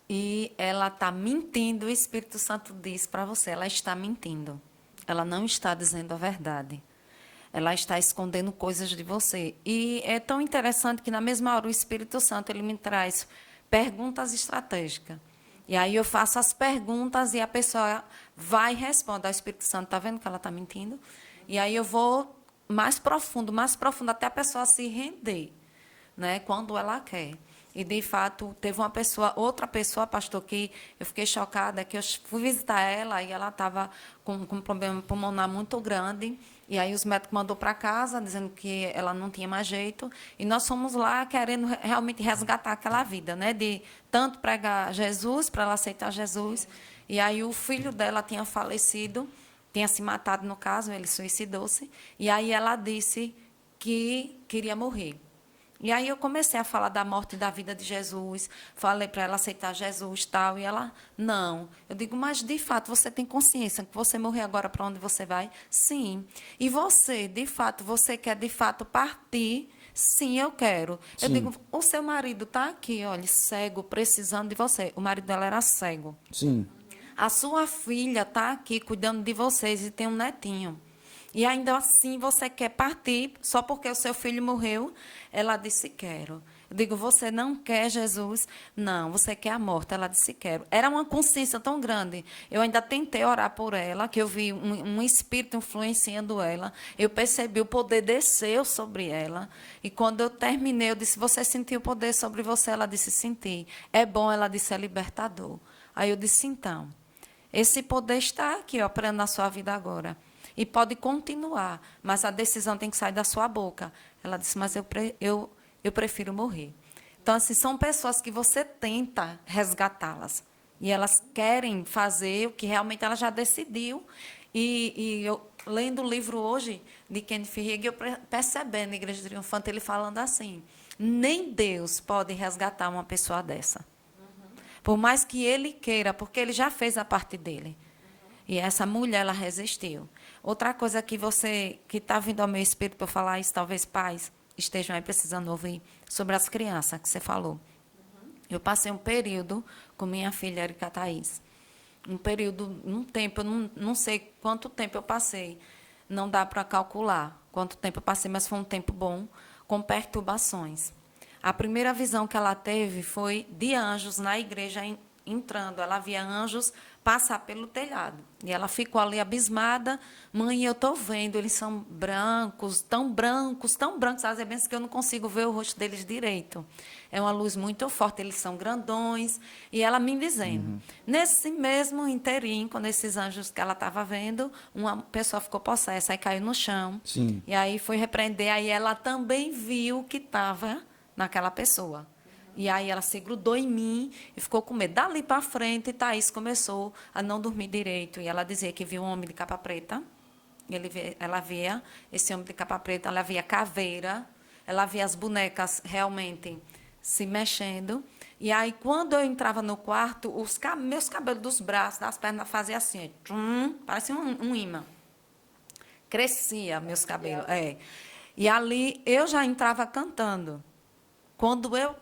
e ela está mentindo, o Espírito Santo diz para você, ela está mentindo. Ela não está dizendo a verdade. Ela está escondendo coisas de você. E é tão interessante que, na mesma hora, o Espírito Santo ele me traz perguntas estratégicas. E aí eu faço as perguntas e a pessoa vai e responde. O Espírito Santo está vendo que ela está mentindo? E aí eu vou mais profundo, até a pessoa se render, né, quando ela quer. E, de fato, teve outra pessoa, pastor, que eu fiquei chocada, que eu fui visitar ela e ela estava com um problema pulmonar muito grande. E aí os médicos mandou para casa, dizendo que ela não tinha mais jeito. E nós fomos lá querendo realmente resgatar aquela vida, né? De tanto pregar Jesus, para ela aceitar Jesus. E aí o filho dela tinha falecido, tinha se matado, no caso, ele suicidou-se. E aí ela disse que queria morrer. E aí eu comecei a falar da morte e da vida de Jesus, falei para ela aceitar Jesus e tal, e ela, não. Eu digo, mas de fato, você tem consciência que você morrer agora, para onde você vai? Sim. E você, de fato, você quer de fato partir? Sim, eu quero. Sim. Eu digo, o seu marido está aqui, olha, cego, precisando de você. O marido dela era cego. Sim. A sua filha está aqui cuidando de vocês e tem um netinho. E ainda assim você quer partir só porque o seu filho morreu? Ela disse, quero. Eu digo, você não quer Jesus? Não, você quer a morte. Ela disse, quero. Era uma consciência tão grande. Eu ainda tentei orar por ela, que eu vi um espírito influenciando ela. Eu percebi o poder desceu sobre ela. E quando eu terminei, eu disse, você sentiu o poder sobre você? Ela disse, senti. É bom, ela disse, é libertador. Aí eu disse, então, esse poder está aqui, operando na sua vida agora. E pode continuar, mas a decisão tem que sair da sua boca. Ela disse, mas eu prefiro morrer. Então, assim, são pessoas que você tenta resgatá-las. E elas querem fazer o que realmente ela já decidiu. E eu, lendo o livro hoje de Kenneth Hagin, eu percebendo na Igreja Triunfante, ele falando assim, nem Deus pode resgatar uma pessoa dessa. Por mais que ele queira, porque ele já fez a parte dele. E essa mulher, ela resistiu. Outra coisa que está vindo ao meu espírito para eu falar isso, talvez pais estejam aí precisando ouvir, sobre as crianças que você falou. Eu passei um período com minha filha, Erika Thaís. Um tempo, eu não sei quanto tempo eu passei. Não dá para calcular quanto tempo eu passei, mas foi um tempo bom, com perturbações. A primeira visão que ela teve foi de anjos na igreja entrando. Ela via anjos passar pelo telhado. E ela ficou ali abismada. Mãe, eu estou vendo, eles são brancos, tão brancos, às vezes que eu não consigo ver o rosto deles direito. É uma luz muito forte, eles são grandões. E ela me dizendo. Nesse mesmo inteirinho, quando esses anjos que ela estava vendo, uma pessoa ficou possessa, aí caiu no chão. Sim. E aí foi repreender, aí ela também viu que estava naquela pessoa. E aí ela se grudou em mim e ficou com medo. Dali para frente, Thaís começou a não dormir direito. E ela dizia que viu um homem de capa preta. Ela via esse homem de capa preta, ela via caveira, ela via as bonecas realmente se mexendo. E aí, quando eu entrava no quarto, meus cabelos dos braços, das pernas, faziam assim, parecia um imã. Crescia meus cabelos. E ali eu já entrava cantando. Quando eu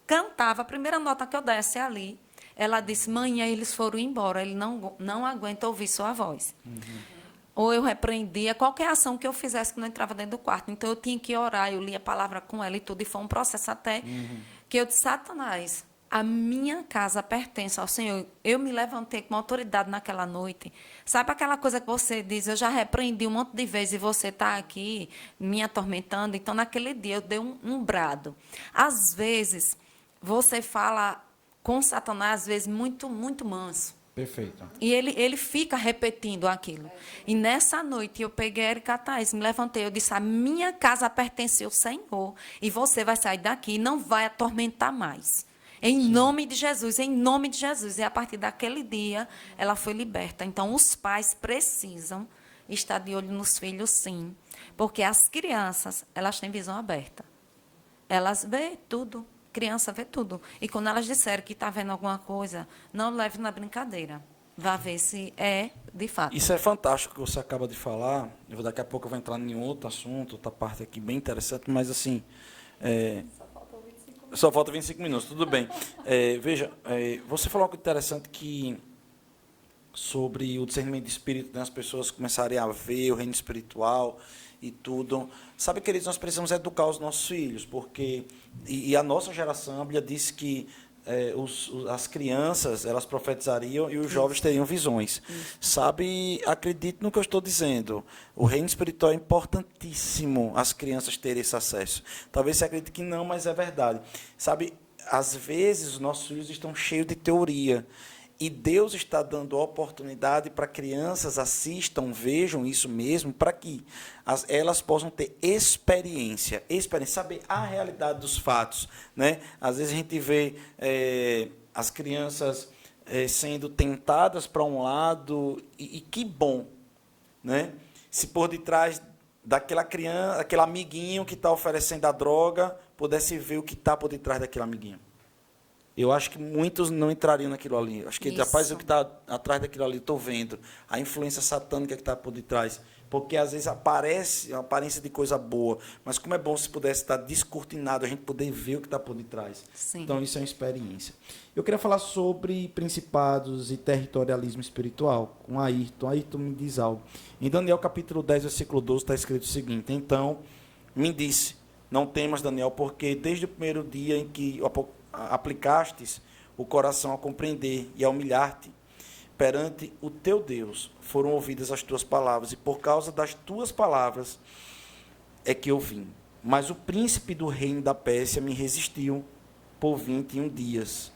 cantava, a primeira nota que eu desse ali, ela disse, mãe, eles foram embora, ele não aguenta ouvir sua voz. Ou eu repreendia qualquer ação que eu fizesse que não entrava dentro do quarto. Então, eu tinha que orar, eu lia a palavra com ela e tudo, e foi um processo até que eu disse, Satanás, a minha casa pertence ao Senhor. Eu me levantei com autoridade naquela noite. Sabe aquela coisa que você diz, eu já repreendi um monte de vezes e você está aqui me atormentando? Então, naquele dia, eu dei um brado. Às vezes, você fala com Satanás, às vezes, muito, muito manso. Perfeito. E ele fica repetindo aquilo. E nessa noite, eu peguei a Erika Thaís, me levantei, eu disse, a minha casa pertence ao Senhor. E você vai sair daqui e não vai atormentar mais. Em nome de Jesus, em nome de Jesus. E a partir daquele dia, ela foi liberta. Então, os pais precisam estar de olho nos filhos, sim. Porque as crianças, elas têm visão aberta. Elas vê tudo. Criança vê tudo. E quando elas disserem que está vendo alguma coisa, não leve na brincadeira. Vá ver se é de fato. Isso é fantástico que você acaba de falar. Daqui a pouco eu vou entrar em outro assunto, outra parte aqui bem interessante, mas assim... Só falta 25 minutos, tudo bem. Veja, você falou algo interessante sobre o discernimento de espírito, né, as pessoas começarem a ver o reino espiritual e tudo. Sabe, queridos, nós precisamos educar os nossos filhos, porque e a nossa geração, a Bíblia diz que as crianças, elas profetizariam e os jovens teriam visões. Sabe, acredite no que eu estou dizendo. O reino espiritual é importantíssimo as crianças terem esse acesso. Talvez você acredite que não, mas é verdade. Sabe, às vezes os nossos filhos estão cheios de teoria. E Deus está dando oportunidade para crianças assistam, vejam isso mesmo, para que elas possam ter experiência, saber a realidade dos fatos, né? Às vezes a gente vê as crianças sendo tentadas para um lado, e que bom, né? Se por detrás daquela criança, aquele amiguinho que está oferecendo a droga, pudesse ver o que está por detrás daquele amiguinho. Eu acho que muitos não entrariam naquilo ali. Acho que, rapaz, o que está atrás daquilo ali, estou vendo. A influência satânica que está por detrás. Porque, às vezes, aparece a aparência de coisa boa. Mas como é bom se pudesse estar descortinado, a gente poder ver o que está por detrás. Sim. Então, isso é uma experiência. Eu queria falar sobre principados e territorialismo espiritual com Ayrton. Ayrton me diz algo. Em Daniel, capítulo 10, versículo 12, está escrito o seguinte. Então, me disse, não temas, Daniel, porque desde o primeiro dia em que aplicastes o coração a compreender e a humilhar-te perante o teu Deus, foram ouvidas as tuas palavras, e por causa das tuas palavras é que eu vim. Mas o príncipe do reino da Pérsia me resistiu por 21 dias.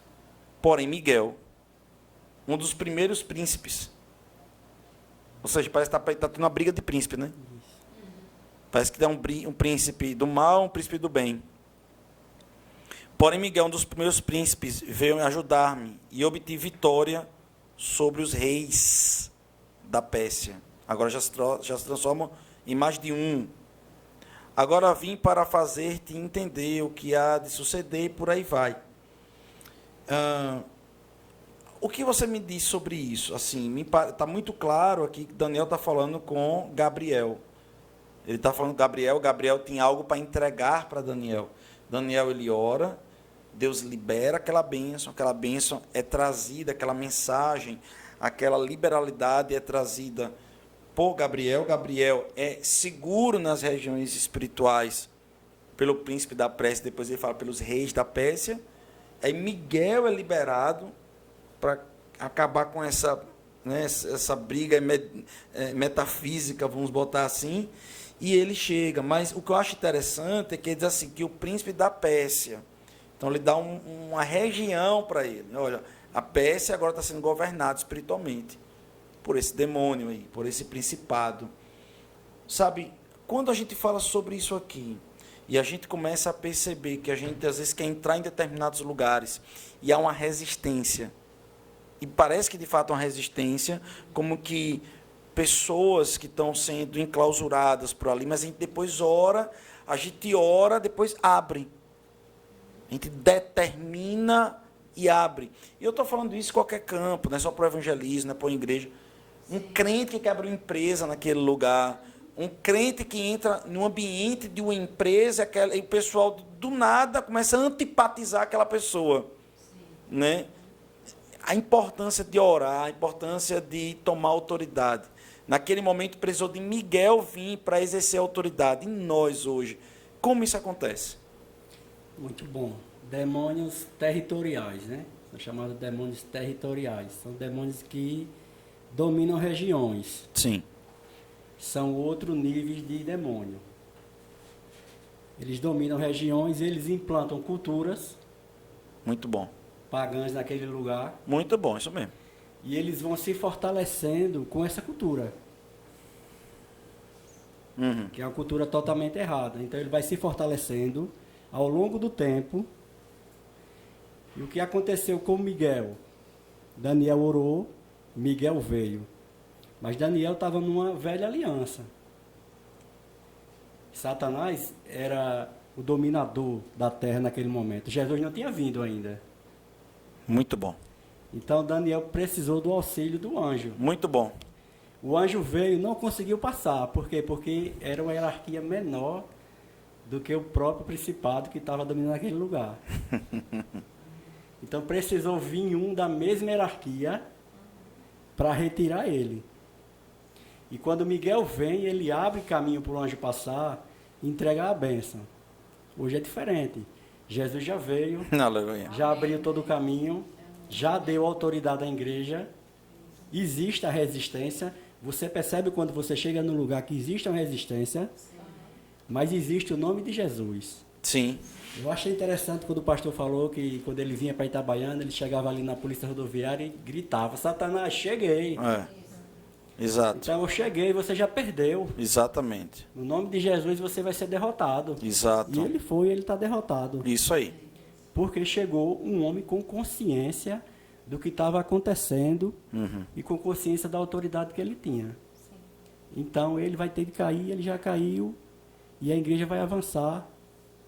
Porém, Miguel, um dos primeiros príncipes, ou seja, parece que está tendo uma briga de príncipe, né? Parece que dá um príncipe do mal, um príncipe do bem. Porém, Miguel, um dos primeiros príncipes, veio ajudar-me e obtive vitória sobre os reis da Pérsia. Agora já se transforma em mais de um. Agora vim para fazer-te entender o que há de suceder e por aí vai. O que você me diz sobre isso? Assim, está muito claro aqui que Daniel está falando com Gabriel. Ele está falando com Gabriel. Gabriel tem algo para entregar para Daniel. Daniel, ele ora, Deus libera aquela bênção é trazida, aquela mensagem, aquela liberalidade é trazida por Gabriel. Gabriel é seguro nas regiões espirituais pelo príncipe da Pérsia, depois ele fala pelos reis da Pérsia. Aí Miguel é liberado para acabar com essa briga metafísica, vamos botar assim, e ele chega. Mas o que eu acho interessante é que ele diz assim, que o príncipe da Pérsia, então ele dá uma região para ele. Olha, a Pérsia agora está sendo governada espiritualmente por esse demônio aí, por esse principado. Sabe, quando a gente fala sobre isso aqui, e a gente começa a perceber que a gente às vezes quer entrar em determinados lugares e há uma resistência, e parece que de fato é uma resistência, como que pessoas que estão sendo enclausuradas por ali, mas a gente depois ora, depois abre. A gente determina e abre. E eu estou falando isso em qualquer campo, não é só para o evangelismo, não é para a igreja. Um crente que quer abrir uma empresa naquele lugar, um crente que entra no ambiente de uma empresa, e o pessoal do nada começa a antipatizar aquela pessoa. Né? A importância de orar, a importância de tomar autoridade. Naquele momento precisou de Miguel vir para exercer a autoridade. E nós hoje, como isso acontece? Muito bom. demônios territoriais, né? São chamados demônios territoriais. São demônios que dominam regiões. Sim. São outros níveis de demônio. Eles dominam regiões, eles implantam culturas Muito bom. pagãs naquele lugar Muito bom, isso mesmo. e eles vão se fortalecendo com essa cultura, Uhum. que é uma cultura totalmente errada. Então ele vai se fortalecendo ao longo do tempo. E o que aconteceu com Miguel? Daniel orou, Miguel veio. Mas Daniel estava numa velha aliança. Satanás era o dominador da terra naquele momento. Jesus não tinha vindo ainda. Muito bom. Então Daniel precisou do auxílio do anjo. Muito bom. O anjo veio e não conseguiu passar. Por quê? Porque era uma hierarquia menor do que o próprio principado que estava dominando aquele lugar. Então precisou vir um da mesma hierarquia para retirar ele. E quando Miguel vem, ele abre caminho para o anjo passar e entregar a bênção. Hoje é diferente. Jesus já veio, Aleluia. já abriu todo o caminho, já deu autoridade à igreja. Existe a resistência. Você percebe quando você chega no lugar que existe uma resistência, mas existe o nome de Jesus. Sim. Eu achei interessante quando o pastor falou que quando ele vinha para Itabaiana, ele chegava ali na polícia rodoviária e gritava: Satanás, cheguei. É. Exato. Então eu cheguei, você já perdeu. Exatamente. No nome de Jesus você vai ser derrotado. Exato. E ele foi, ele está derrotado. Isso aí. Porque chegou um homem com consciência do que estava acontecendo e com consciência da autoridade que ele tinha. Então ele vai ter que cair, ele já caiu e a igreja vai avançar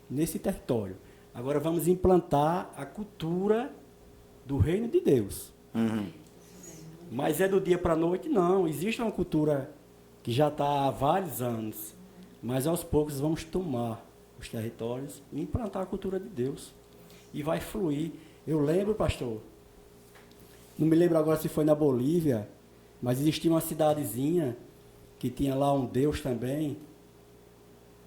nesse território. Agora vamos implantar a cultura do reino de Deus. Mas é do dia para a noite? Não. Existe uma cultura que já está há vários anos. Mas aos poucos vamos tomar os territórios e implantar a cultura de Deus. E vai fluir. Eu lembro, pastor, não me lembro agora se foi na Bolívia, mas existia uma cidadezinha que tinha lá um Deus também.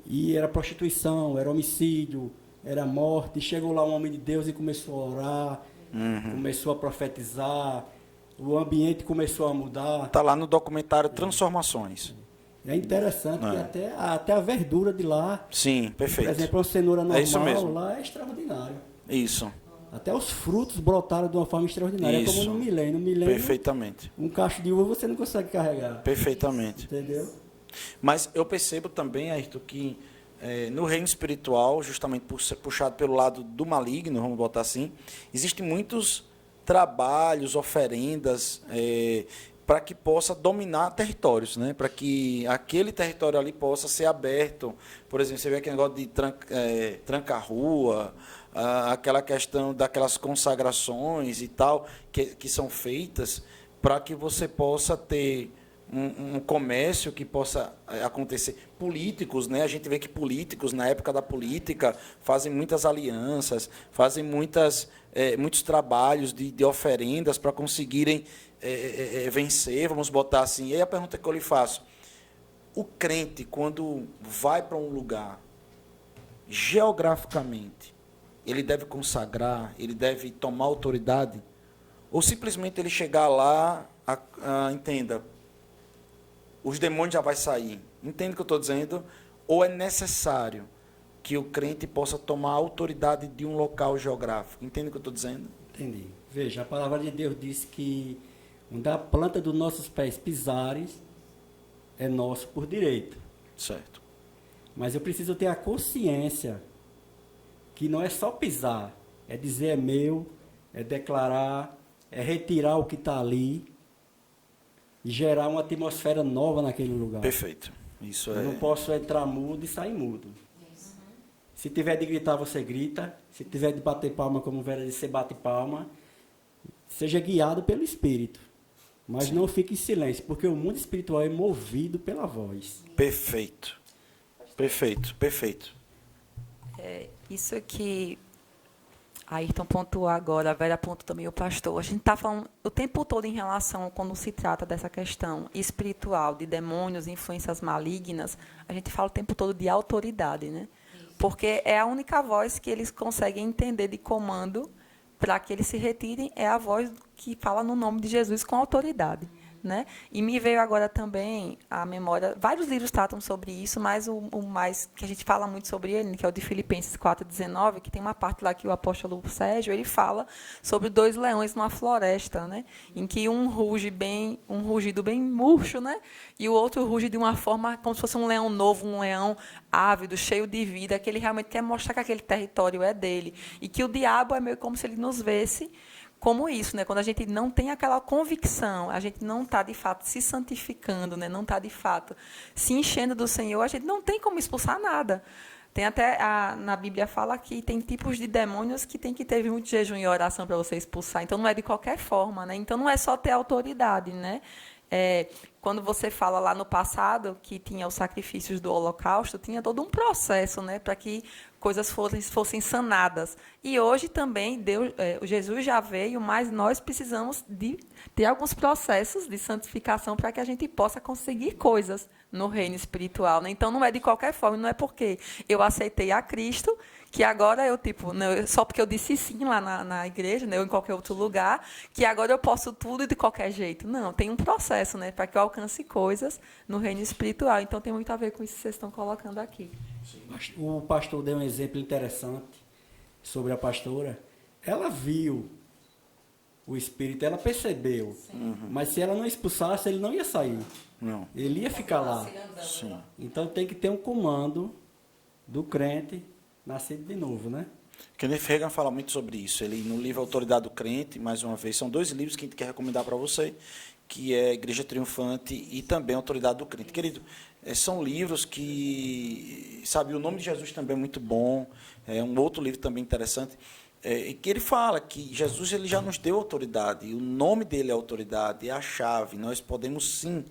E era prostituição, era homicídio, era morte. E chegou lá um homem de Deus e começou a orar, começou a profetizar. O ambiente começou a mudar. Está lá no documentário Transformações. É interessante que até a verdura de lá, Sim, perfeito. por exemplo, uma cenoura normal isso mesmo. lá é extraordinário. Isso. Até os frutos brotaram de uma forma extraordinária. Isso. É como no milênio. No milênio, Perfeitamente. um cacho de uva você não consegue carregar. Perfeitamente. Entendeu? Mas eu percebo também, Ayrton, que no reino espiritual, justamente por ser puxado pelo lado do maligno, vamos botar assim, existem muitos trabalhos, oferendas, para que possa dominar territórios, né? Para que aquele território ali possa ser aberto. Por exemplo, você vê aquele negócio de tranca-rua, aquela questão daquelas consagrações e tal, que são feitas para que você possa ter um comércio que possa acontecer. Políticos, né? A gente vê que políticos, na época da política, fazem muitas alianças, fazem muitos trabalhos de oferendas para conseguirem vencer, vamos botar assim. E aí a pergunta que eu lhe faço: o crente, quando vai para um lugar, geograficamente, ele deve consagrar, ele deve tomar autoridade? Ou simplesmente ele chegar lá, entenda, os demônios já vão sair? Entende o que eu estou dizendo? Ou é necessário que o crente possa tomar autoridade de um local geográfico? Entende o que eu estou dizendo? Entendi. Veja, a palavra de Deus diz que onde a planta dos nossos pés pisares é nosso por direito. Certo. Mas eu preciso ter a consciência que não é só pisar, é dizer é meu, é declarar, é retirar o que está ali e gerar uma atmosfera nova naquele lugar. Perfeito. Isso Eu não posso entrar mudo e sair mudo. Se tiver de gritar, você grita. Se tiver de bater palma, como Vera disse, você bate palma. Seja guiado pelo Espírito. Mas não fique em silêncio, porque o mundo espiritual é movido pela voz. Perfeito. Perfeito, perfeito. Isso que a Ayrton pontuou agora, a Vera pontuou também o pastor. A gente está falando o tempo todo em relação, quando se trata dessa questão espiritual, de demônios, influências malignas, a gente fala o tempo todo de autoridade, né? Porque é a única voz que eles conseguem entender de comando para que eles se retirem, é a voz que fala no nome de Jesus com autoridade. Né? E me veio agora também à memória, vários livros tratam sobre isso, mas o mais que a gente fala muito sobre ele, que é o de Filipenses 4,19, que tem uma parte lá que o apóstolo Sérgio ele fala sobre 2 leões numa floresta, né? Em que um rugido bem murcho, né? E o outro ruge de uma forma como se fosse um leão novo, um leão ávido, cheio de vida, que ele realmente quer mostrar que aquele território é dele. E que o diabo é meio como se ele nos vesse como isso, né? Quando a gente não tem aquela convicção, a gente não está, de fato, se santificando, né? Não está, de fato, se enchendo do Senhor, a gente não tem como expulsar nada. Tem até, na Bíblia fala que tem tipos de demônios que tem que ter muito jejum e oração para você expulsar. Então, não é de qualquer forma, né? Então, não é só ter autoridade, né? Quando você fala lá no passado que tinha os sacrifícios do Holocausto, tinha todo um processo, né, para que coisas fossem sanadas. E hoje também Jesus já veio, mas nós precisamos de ter alguns processos de santificação para que a gente possa conseguir coisas no reino espiritual. Né? Então, não é de qualquer forma, não é porque eu aceitei a Cristo que agora só porque eu disse sim lá na igreja, né, ou em qualquer outro lugar, que agora eu posso tudo de qualquer jeito. Não, tem um processo, né, para que eu alcance coisas no reino espiritual. Então, tem muito a ver com isso que vocês estão colocando aqui. O pastor deu um exemplo interessante sobre a pastora. Ela viu o Espírito, ela percebeu. Mas se ela não expulsasse, ele não ia sair. Não. Ele ia ficar lá. Sim. Então, tem que ter um comando do crente nascido de novo, né? Kenneth Hagin fala muito sobre isso. Ele, no livro Autoridade do Crente, mais uma vez, são 2 livros que a gente quer recomendar para você, que é Igreja Triunfante e também Autoridade do Crente. Querido, são livros que, sabe, o nome de Jesus também é muito bom, é um outro livro também interessante, que ele fala que Jesus ele já nos deu autoridade, e o nome dele é autoridade, é a chave, nós podemos sim,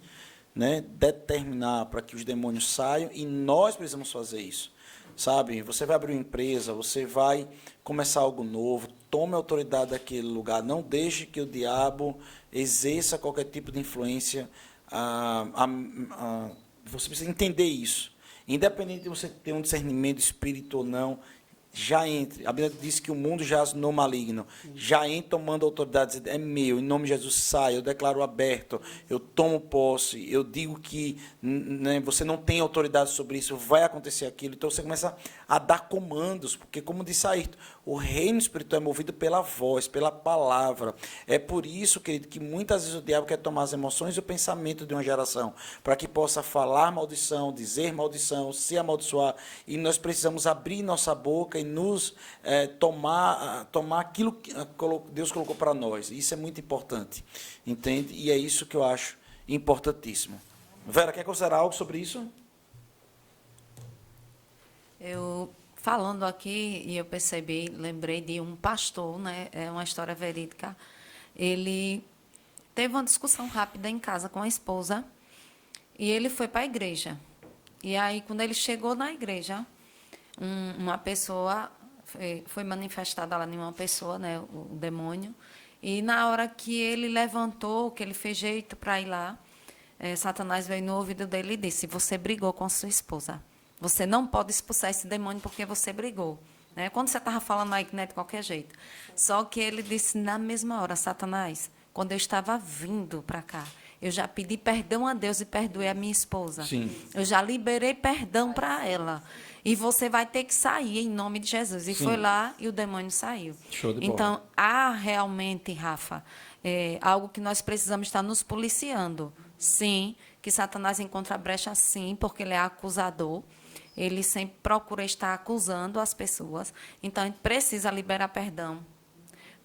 né, determinar para que os demônios saiam, e nós precisamos fazer isso. Sabe, você vai abrir uma empresa, você vai começar algo novo, tome a autoridade daquele lugar, não deixe que o diabo exerça qualquer tipo de influência. Você precisa entender isso. Independente de você ter um discernimento espírita ou não, já entre. A Bíblia diz que o mundo jaz no maligno. Já entre tomando autoridade, é meu, em nome de Jesus sai, eu declaro aberto, eu tomo posse, eu digo que você não tem autoridade sobre isso, vai acontecer aquilo. Então você começa a dar comandos, porque como disse Ayrton, o reino espiritual é movido pela voz, pela palavra. É por isso, querido, que muitas vezes o diabo quer tomar as emoções e o pensamento de uma geração, para que possa falar maldição, dizer maldição, se amaldiçoar. E nós precisamos abrir nossa boca e nos tomar aquilo que Deus colocou para nós. Isso é muito importante, entende? E é isso que eu acho importantíssimo. Vera, quer considerar algo sobre isso? Eu, falando aqui, e eu percebi, lembrei de um pastor, né? É uma história verídica. Ele teve uma discussão rápida em casa com a esposa e ele foi para a igreja. E aí, quando ele chegou na igreja, uma pessoa foi manifestada lá em uma pessoa, né, o demônio, e na hora que ele levantou, que ele fez jeito para ir lá, Satanás veio no ouvido dele e disse: você brigou com a sua esposa, você não pode expulsar esse demônio porque você brigou, né? Quando você estava falando aí que não é de qualquer jeito. Só que ele disse na mesma hora: Satanás, quando eu estava vindo para cá, eu já pedi perdão a Deus e perdoei a minha esposa. Sim. Eu já liberei perdão para ela. E você vai ter que sair em nome de Jesus. E Sim. foi lá e o demônio saiu. Show de bola. Então, há realmente, Rafa, algo que nós precisamos estar nos policiando. Sim, que Satanás encontra brecha, sim, porque ele é acusador. Ele sempre procura estar acusando as pessoas. Então, a gente precisa liberar perdão.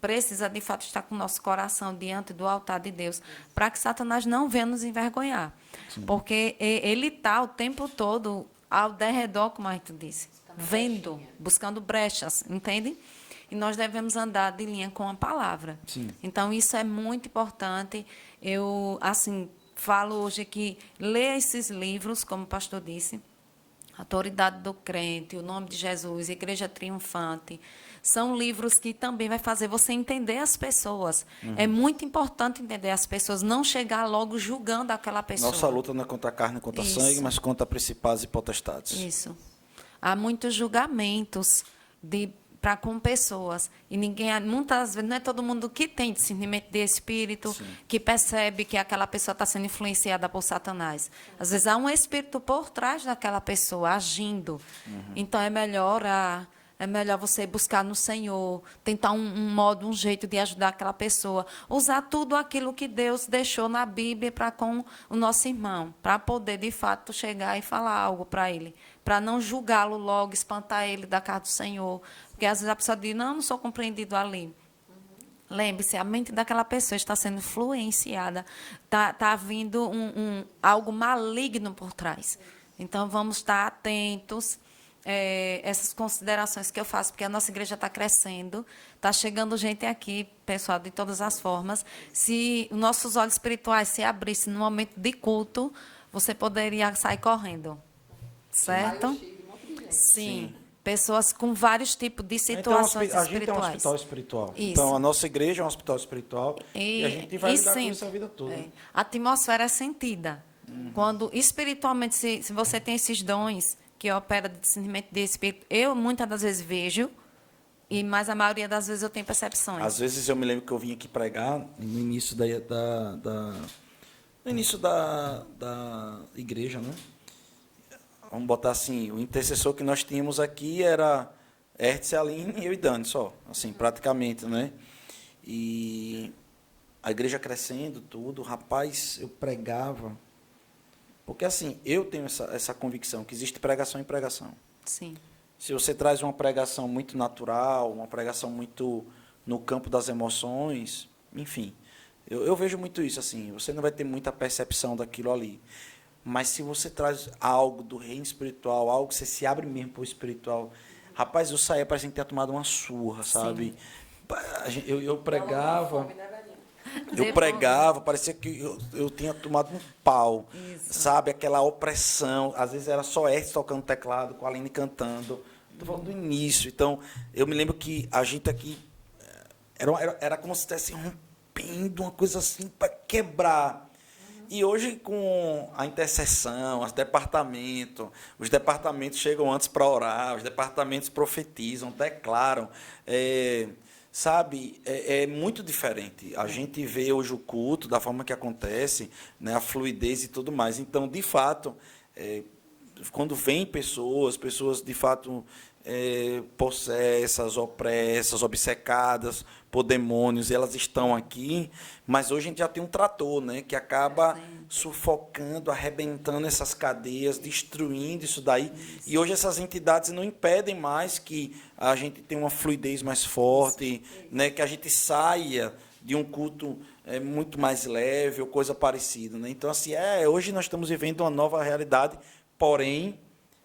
Precisa, de fato, estar com o nosso coração diante do altar de Deus, para que Satanás não venha nos envergonhar. Sim. Porque ele está o tempo todo ao derredor, como a gente disse, vendo, buscando brechas, entende? E nós devemos andar de linha com a palavra. Sim. Então, isso é muito importante. Eu, assim, falo hoje que ler esses livros, como o pastor disse, Autoridade do Crente, O Nome de Jesus, Igreja Triunfante, são livros que também vai fazer você entender as pessoas. É muito importante entender as pessoas, não chegar logo julgando aquela pessoa. Nossa luta não é contra a carne, contra a sangue, mas contra principados e potestades. Isso. há muitos julgamentos para com pessoas. E ninguém, muitas vezes, não é todo mundo que tem discernimento de espírito, que percebe que aquela pessoa está sendo influenciada por Satanás. Às vezes há um espírito por trás daquela pessoa agindo. Então é melhor orar. É melhor você buscar no Senhor, tentar um modo, um jeito de ajudar aquela pessoa. Usar tudo aquilo que Deus deixou na Bíblia para com o nosso irmão, para poder, de fato, chegar e falar algo para ele. Para não julgá-lo logo, espantar ele da casa do Senhor. Porque às vezes a pessoa diz, não sou compreendido ali. Lembre-se, a mente daquela pessoa está sendo influenciada. Está vindo algo maligno por trás. Então, vamos estar atentos. Essas considerações que eu faço, porque a nossa igreja está crescendo, está chegando gente aqui, pessoal, de todas as formas. Se os nossos olhos espirituais se abrissem no momento de culto, você poderia sair correndo, certo? Sim. Pessoas com vários tipos de situações então, a gente é um espirituais. hospital espiritual. Isso. Então, a nossa igreja é um hospital espiritual e a gente vai lidar com isso a vida toda. A atmosfera é sentida. Quando, espiritualmente, se você tem esses dons que opera de discernimento de espírito, eu muitas das vezes vejo, mas a maioria das vezes eu tenho percepções. Às vezes eu me lembro que eu vim aqui pregar no início no início da igreja, né? Vamos botar assim, o intercessor que nós tínhamos aqui era Hertz, Aline, eu e Dani só, assim, praticamente, né? E a igreja crescendo, tudo, rapaz, eu pregava. Porque, assim, eu tenho essa convicção que existe pregação e pregação. Sim. Se você traz uma pregação muito natural, uma pregação muito no campo das emoções, enfim, eu vejo muito isso, assim, você não vai ter muita percepção daquilo ali. Mas se você traz algo do reino espiritual, algo que você se abre mesmo para o espiritual, rapaz, eu saía parecendo que tinha tomado uma surra, sabe? Eu pregava... Eu pregava, parecia que eu tinha tomado um pau, sabe? Aquela opressão. Às vezes era só Hertz tocando teclado, com a Aline cantando. Estou falando do início. Então, eu me lembro que a gente aqui era como se estivesse rompendo uma coisa assim para quebrar. E hoje, com a intercessão, os departamentos chegam antes para orar, os departamentos profetizam, declaram. Sabe, é muito diferente. A gente vê hoje o culto, da forma que acontece, né, a fluidez e tudo mais. Então, de fato, quando vêm pessoas de fato possessas, opressas, obcecadas por demônios, elas estão aqui, mas hoje a gente já tem um trator, né, que acaba sufocando, arrebentando essas cadeias, destruindo isso daí. E hoje essas entidades não impedem mais que a gente tenha uma fluidez mais forte, né, que a gente saia de um culto muito mais leve ou coisa parecida, né? Então, assim, hoje nós estamos vivendo uma nova realidade, porém,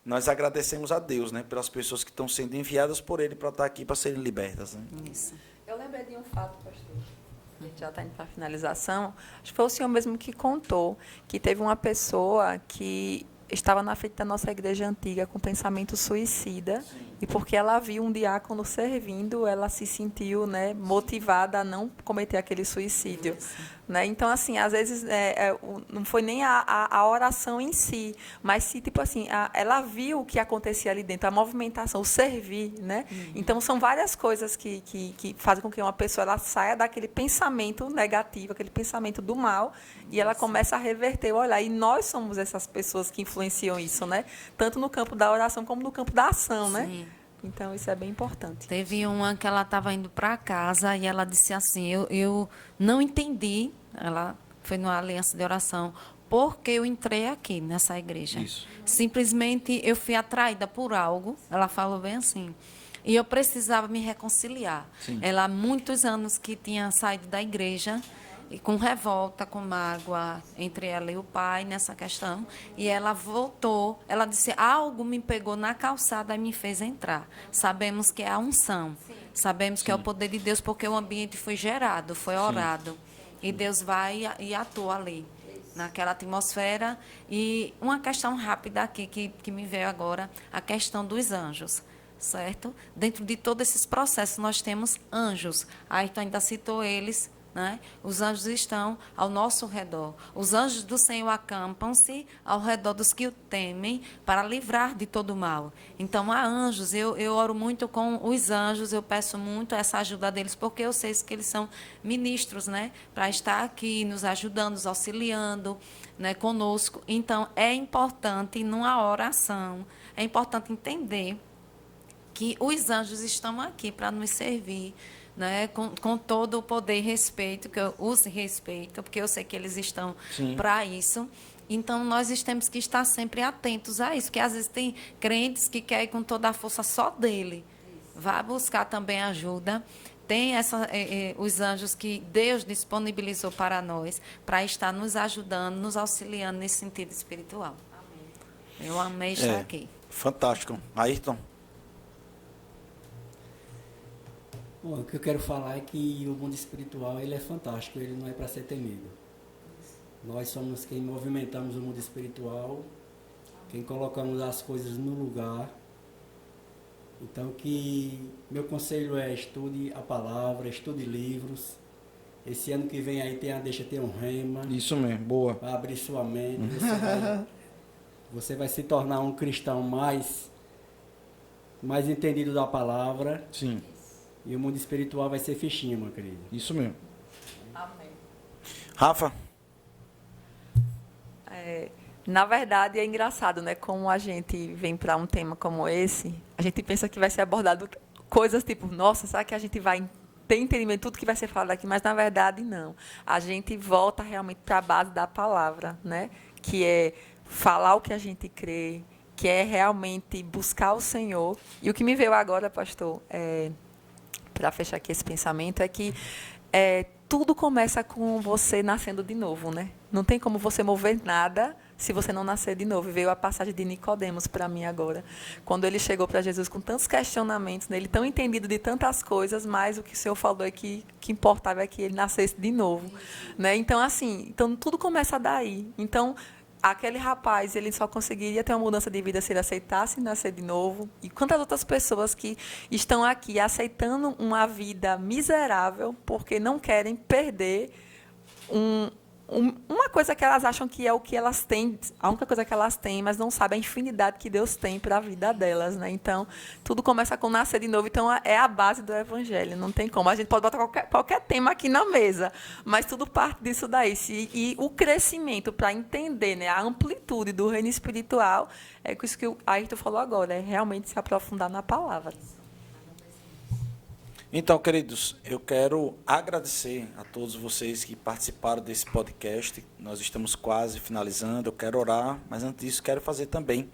nós agradecemos a Deus, né, pelas pessoas que estão sendo enviadas por Ele para estar aqui, para serem libertas, né? Isso. Eu lembrei de um fato, pastor. A gente já está indo para a finalização. Acho que foi o senhor mesmo que contou que teve uma pessoa que estava na frente da nossa igreja antiga com pensamento suicida. Sim. E porque ela viu um diácono servindo, ela se sentiu, né, motivada a não cometer aquele suicídio. Né? Então, assim, às vezes não foi nem a oração em si, mas se, tipo assim, ela viu o que acontecia ali dentro, a movimentação, o servir, né? Então, são várias coisas que fazem com que uma pessoa ela saia daquele pensamento negativo, aquele pensamento do mal, e ela começa a reverter o olhar. E nós somos essas pessoas que influenciam isso, né? Tanto no campo da oração como no campo da ação, né? Sim. Então, isso é bem importante. Teve uma que ela estava indo para casa e ela disse assim, eu não entendi, ela foi numa aliança de oração, porque eu entrei aqui nessa igreja. Isso. Simplesmente eu fui atraída por algo, ela falou bem assim, e eu precisava me reconciliar. Sim. Ela há muitos anos que tinha saído da igreja, e com revolta, com mágoa entre ela e o pai nessa questão. E ela voltou, ela disse, algo me pegou na calçada e me fez entrar. Sabemos que é a unção, sabemos que é o poder de Deus, porque o ambiente foi gerado, foi orado. E Deus vai e atua ali, naquela atmosfera. E uma questão rápida aqui, que me veio agora, a questão dos anjos. Certo? Dentro de todos esses processos, nós temos anjos. A Ayrton ainda citou eles né? Os anjos estão ao nosso redor. Os anjos do Senhor acampam-se ao redor dos que o temem para livrar de todo mal. Então, há anjos. Eu oro muito com os anjos, eu peço muito essa ajuda deles, porque eu sei que eles são ministros, né? Para estar aqui nos ajudando, nos auxiliando, né? Conosco. Então, é importante, numa oração, é importante entender que os anjos estão aqui para nos servir, né, com todo o poder e respeito, que eu os respeito, porque eu sei que eles estão para isso. Então, nós temos que estar sempre atentos a isso, porque às vezes tem crentes que querem com toda a força só dele. Vá buscar também ajuda. Tem os anjos que Deus disponibilizou para nós, para estar nos ajudando, nos auxiliando nesse sentido espiritual. Amém. Eu amei estar aqui. Fantástico. Ayrton? Bom, o que eu quero falar é que o mundo espiritual ele é fantástico, ele não é para ser temido. Nós somos quem movimentamos o mundo espiritual, quem colocamos as coisas no lugar. Então, que meu conselho é estude a palavra, estude livros. Esse ano que vem aí deixa ter um rema. Isso mesmo, boa. Para abrir sua mente. Você vai se tornar um cristão mais entendido da palavra. Sim. E o mundo espiritual vai ser fichinha, meu querido. Isso mesmo. Amém. Rafa? Na verdade, é engraçado, né? Como a gente vem para um tema como esse, a gente pensa que vai ser abordado coisas tipo, nossa, será que a gente vai ter entendimento de tudo que vai ser falado aqui? Mas, na verdade, não. A gente volta realmente para a base da palavra, né? Que é falar o que a gente crê, que é realmente buscar o Senhor. E o que me veio agora, pastor, para fechar aqui esse pensamento, é que tudo começa com você nascendo de novo, né? Não tem como você mover nada se você não nascer de novo. Veio a passagem de Nicodemos para mim agora, quando ele chegou para Jesus com tantos questionamentos, né? Ele tão entendido de tantas coisas, mas o que o Senhor falou é que importava é que ele nascesse de novo, né? Então, assim, tudo começa daí. Então, aquele rapaz, ele só conseguiria ter uma mudança de vida se ele aceitasse nascer de novo. E quantas outras pessoas que estão aqui aceitando uma vida miserável porque não querem perder uma coisa que elas acham que é o que elas têm, a única coisa que elas têm, mas não sabem a infinidade que Deus tem para a vida delas, né? Então, tudo começa com nascer de novo. Então, é a base do Evangelho, não tem como. A gente pode botar qualquer tema aqui na mesa, mas tudo parte disso daí. E o crescimento para entender, né, a amplitude do reino espiritual é isso que o Ayrton falou agora, é realmente se aprofundar na palavra. Então, queridos, eu quero agradecer a todos vocês que participaram desse podcast. Nós estamos quase finalizando, eu quero orar, mas antes disso quero fazer também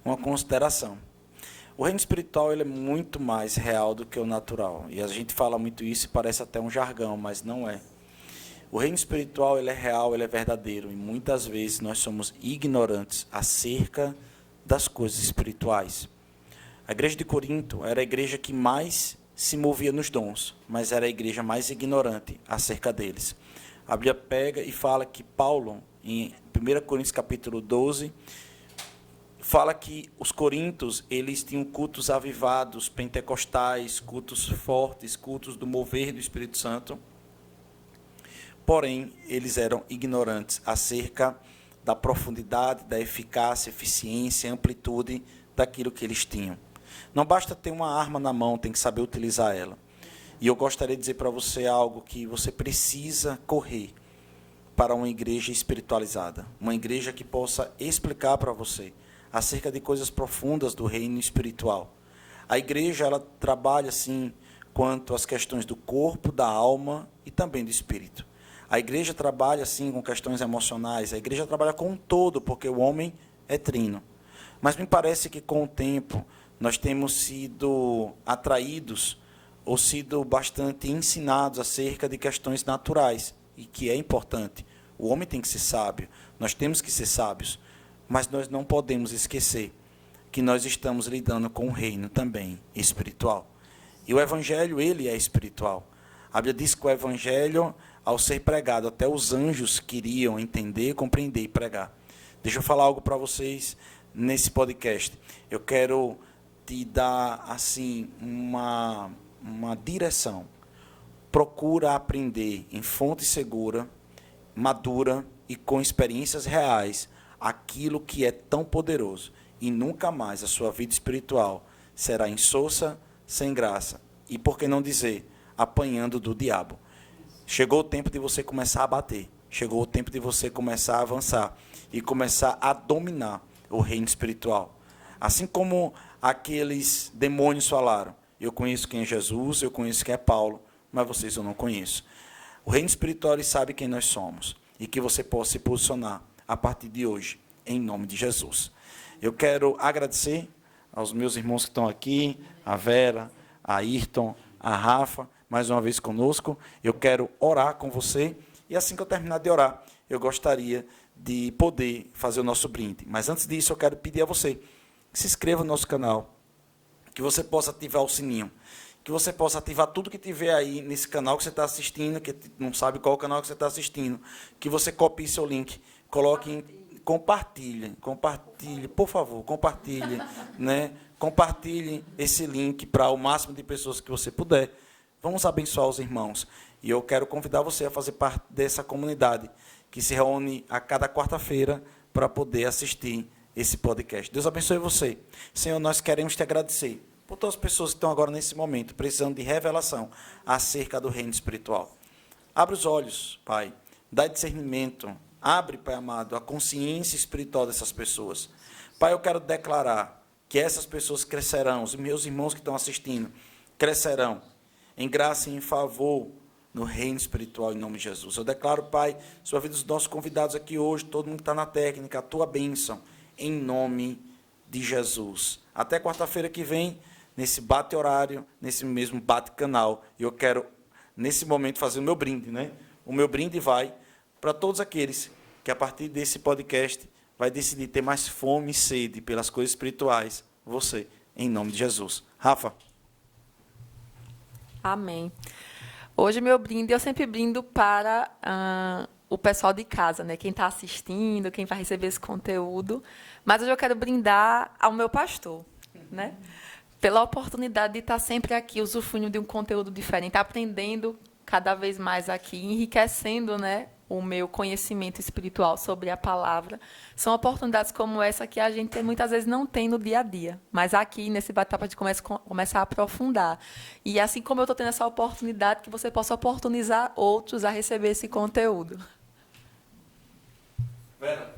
uma consideração. O reino espiritual ele é muito mais real do que o natural. E a gente fala muito isso e parece até um jargão, mas não é. O reino espiritual ele é real, ele é verdadeiro. E muitas vezes nós somos ignorantes acerca das coisas espirituais. A igreja de Corinto era a igreja que mais se movia nos dons, mas era a igreja mais ignorante acerca deles. A Bíblia pega e fala que Paulo, em 1 Coríntios capítulo 12, fala que os coríntios, eles tinham cultos avivados, pentecostais, cultos fortes, cultos do mover do Espírito Santo. Porém, eles eram ignorantes acerca da profundidade, da eficácia, eficiência, amplitude daquilo que eles tinham. Não basta ter uma arma na mão, tem que saber utilizar ela. E eu gostaria de dizer para você algo que você precisa correr para uma igreja espiritualizada. Uma igreja que possa explicar para você acerca de coisas profundas do reino espiritual. A igreja, ela trabalha, assim, quanto às questões do corpo, da alma e também do espírito. A igreja trabalha, assim, com questões emocionais. A igreja trabalha com um todo, porque o homem é trino. Mas me parece que, com o tempo, nós temos sido atraídos ou sido bastante ensinados acerca de questões naturais, e que é importante. O homem tem que ser sábio, nós temos que ser sábios, mas nós não podemos esquecer que nós estamos lidando com um reino também espiritual. E o Evangelho, ele é espiritual. A Bíblia diz que o Evangelho, ao ser pregado, até os anjos queriam entender, compreender e pregar. Deixa eu falar algo para vocês nesse podcast. Eu quero te dar assim uma direção. procura aprender em fonte segura, madura e com experiências reais aquilo que é tão poderoso, e nunca mais a sua vida espiritual será insossa, sem graça e, por que não dizer, apanhando do diabo. Chegou o tempo de você começar a bater. Chegou o tempo de você começar a avançar e começar a dominar o reino espiritual. Assim como aqueles demônios falaram, eu conheço quem é Jesus, eu conheço quem é Paulo, mas vocês eu não conheço. O reino espiritual ele sabe quem nós somos e que você possa se posicionar a partir de hoje, em nome de Jesus. Eu quero agradecer aos meus irmãos que estão aqui, a Vera, a Ayrton, a Rafa, mais uma vez conosco. Eu quero orar com você e assim que eu terminar de orar, eu gostaria de poder fazer o nosso brinde. Mas antes disso, eu quero pedir a você que se inscreva no nosso canal, que você possa ativar o sininho, que você possa ativar tudo que tiver aí nesse canal que você está assistindo, que não sabe qual canal que você está assistindo, que você copie seu link, coloque em compartilhe, por favor, compartilhe, né? Compartilhe esse link para o máximo de pessoas que você puder. Vamos abençoar os irmãos. E eu quero convidar você a fazer parte dessa comunidade que se reúne a cada quarta-feira para poder assistir esse podcast. Deus abençoe você. Senhor, nós queremos te agradecer por todas as pessoas que estão agora nesse momento precisando de revelação acerca do reino espiritual. Abre os olhos, Pai. Dá discernimento. Abre, Pai amado, a consciência espiritual dessas pessoas. Pai, eu quero declarar que essas pessoas crescerão, os meus irmãos que estão assistindo, crescerão em graça e em favor no reino espiritual, em nome de Jesus. Eu declaro, Pai, sobre a vida dos nossos convidados aqui hoje, todo mundo que está na técnica, a tua bênção, em nome de Jesus. Até quarta-feira que vem, nesse bate-horário, nesse mesmo bate-canal. E eu quero, nesse momento, fazer o meu brinde, né? O meu brinde vai para todos aqueles que, a partir desse podcast, vai decidir ter mais fome e sede pelas coisas espirituais. Você, em nome de Jesus. Rafa. Amém. Hoje, meu brinde, eu sempre brindo para o pessoal de casa, né? Quem está assistindo, quem vai receber esse conteúdo. Mas hoje eu quero brindar ao meu pastor, né? Pela oportunidade de estar sempre aqui, usufruindo de um conteúdo diferente, aprendendo cada vez mais aqui, enriquecendo, né, o meu conhecimento espiritual sobre a palavra. São oportunidades como essa que a gente muitas vezes não tem no dia a dia. Mas aqui, nesse bate-papo, a gente começa a aprofundar. E assim como eu estou tendo essa oportunidade, que você possa oportunizar outros a receber esse conteúdo. Vera.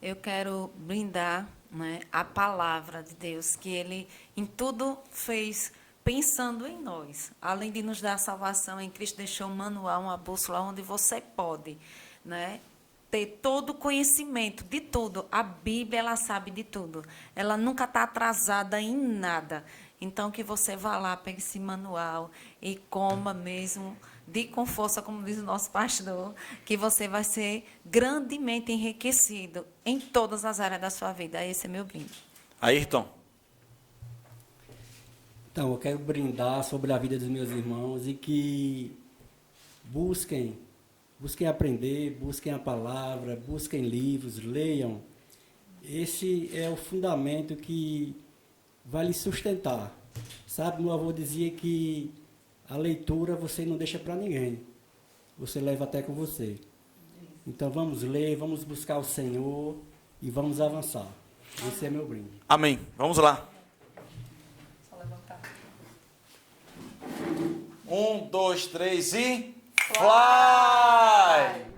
Eu quero brindar, né, a palavra de Deus, que Ele em tudo fez pensando em nós. Além de nos dar a salvação, em Cristo deixou um manual, uma bússola, onde você pode, né, ter todo o conhecimento de tudo. A Bíblia, ela sabe de tudo. Ela nunca está atrasada em nada. Então, que você vá lá, pegue esse manual e coma mesmo, com força, como diz o nosso pastor, que você vai ser grandemente enriquecido em todas as áreas da sua vida. Esse é meu brinde. Ayrton. Então, eu quero brindar sobre a vida dos meus irmãos e que busquem aprender, busquem a palavra, busquem livros, leiam. Esse é o fundamento que vai lhe sustentar. Sabe, meu avô dizia que a leitura você não deixa para ninguém, você leva até com você. Então vamos ler, vamos buscar o Senhor e vamos avançar. Esse é meu brinde. Amém. Vamos lá. 1, 2, 3 e... Fly!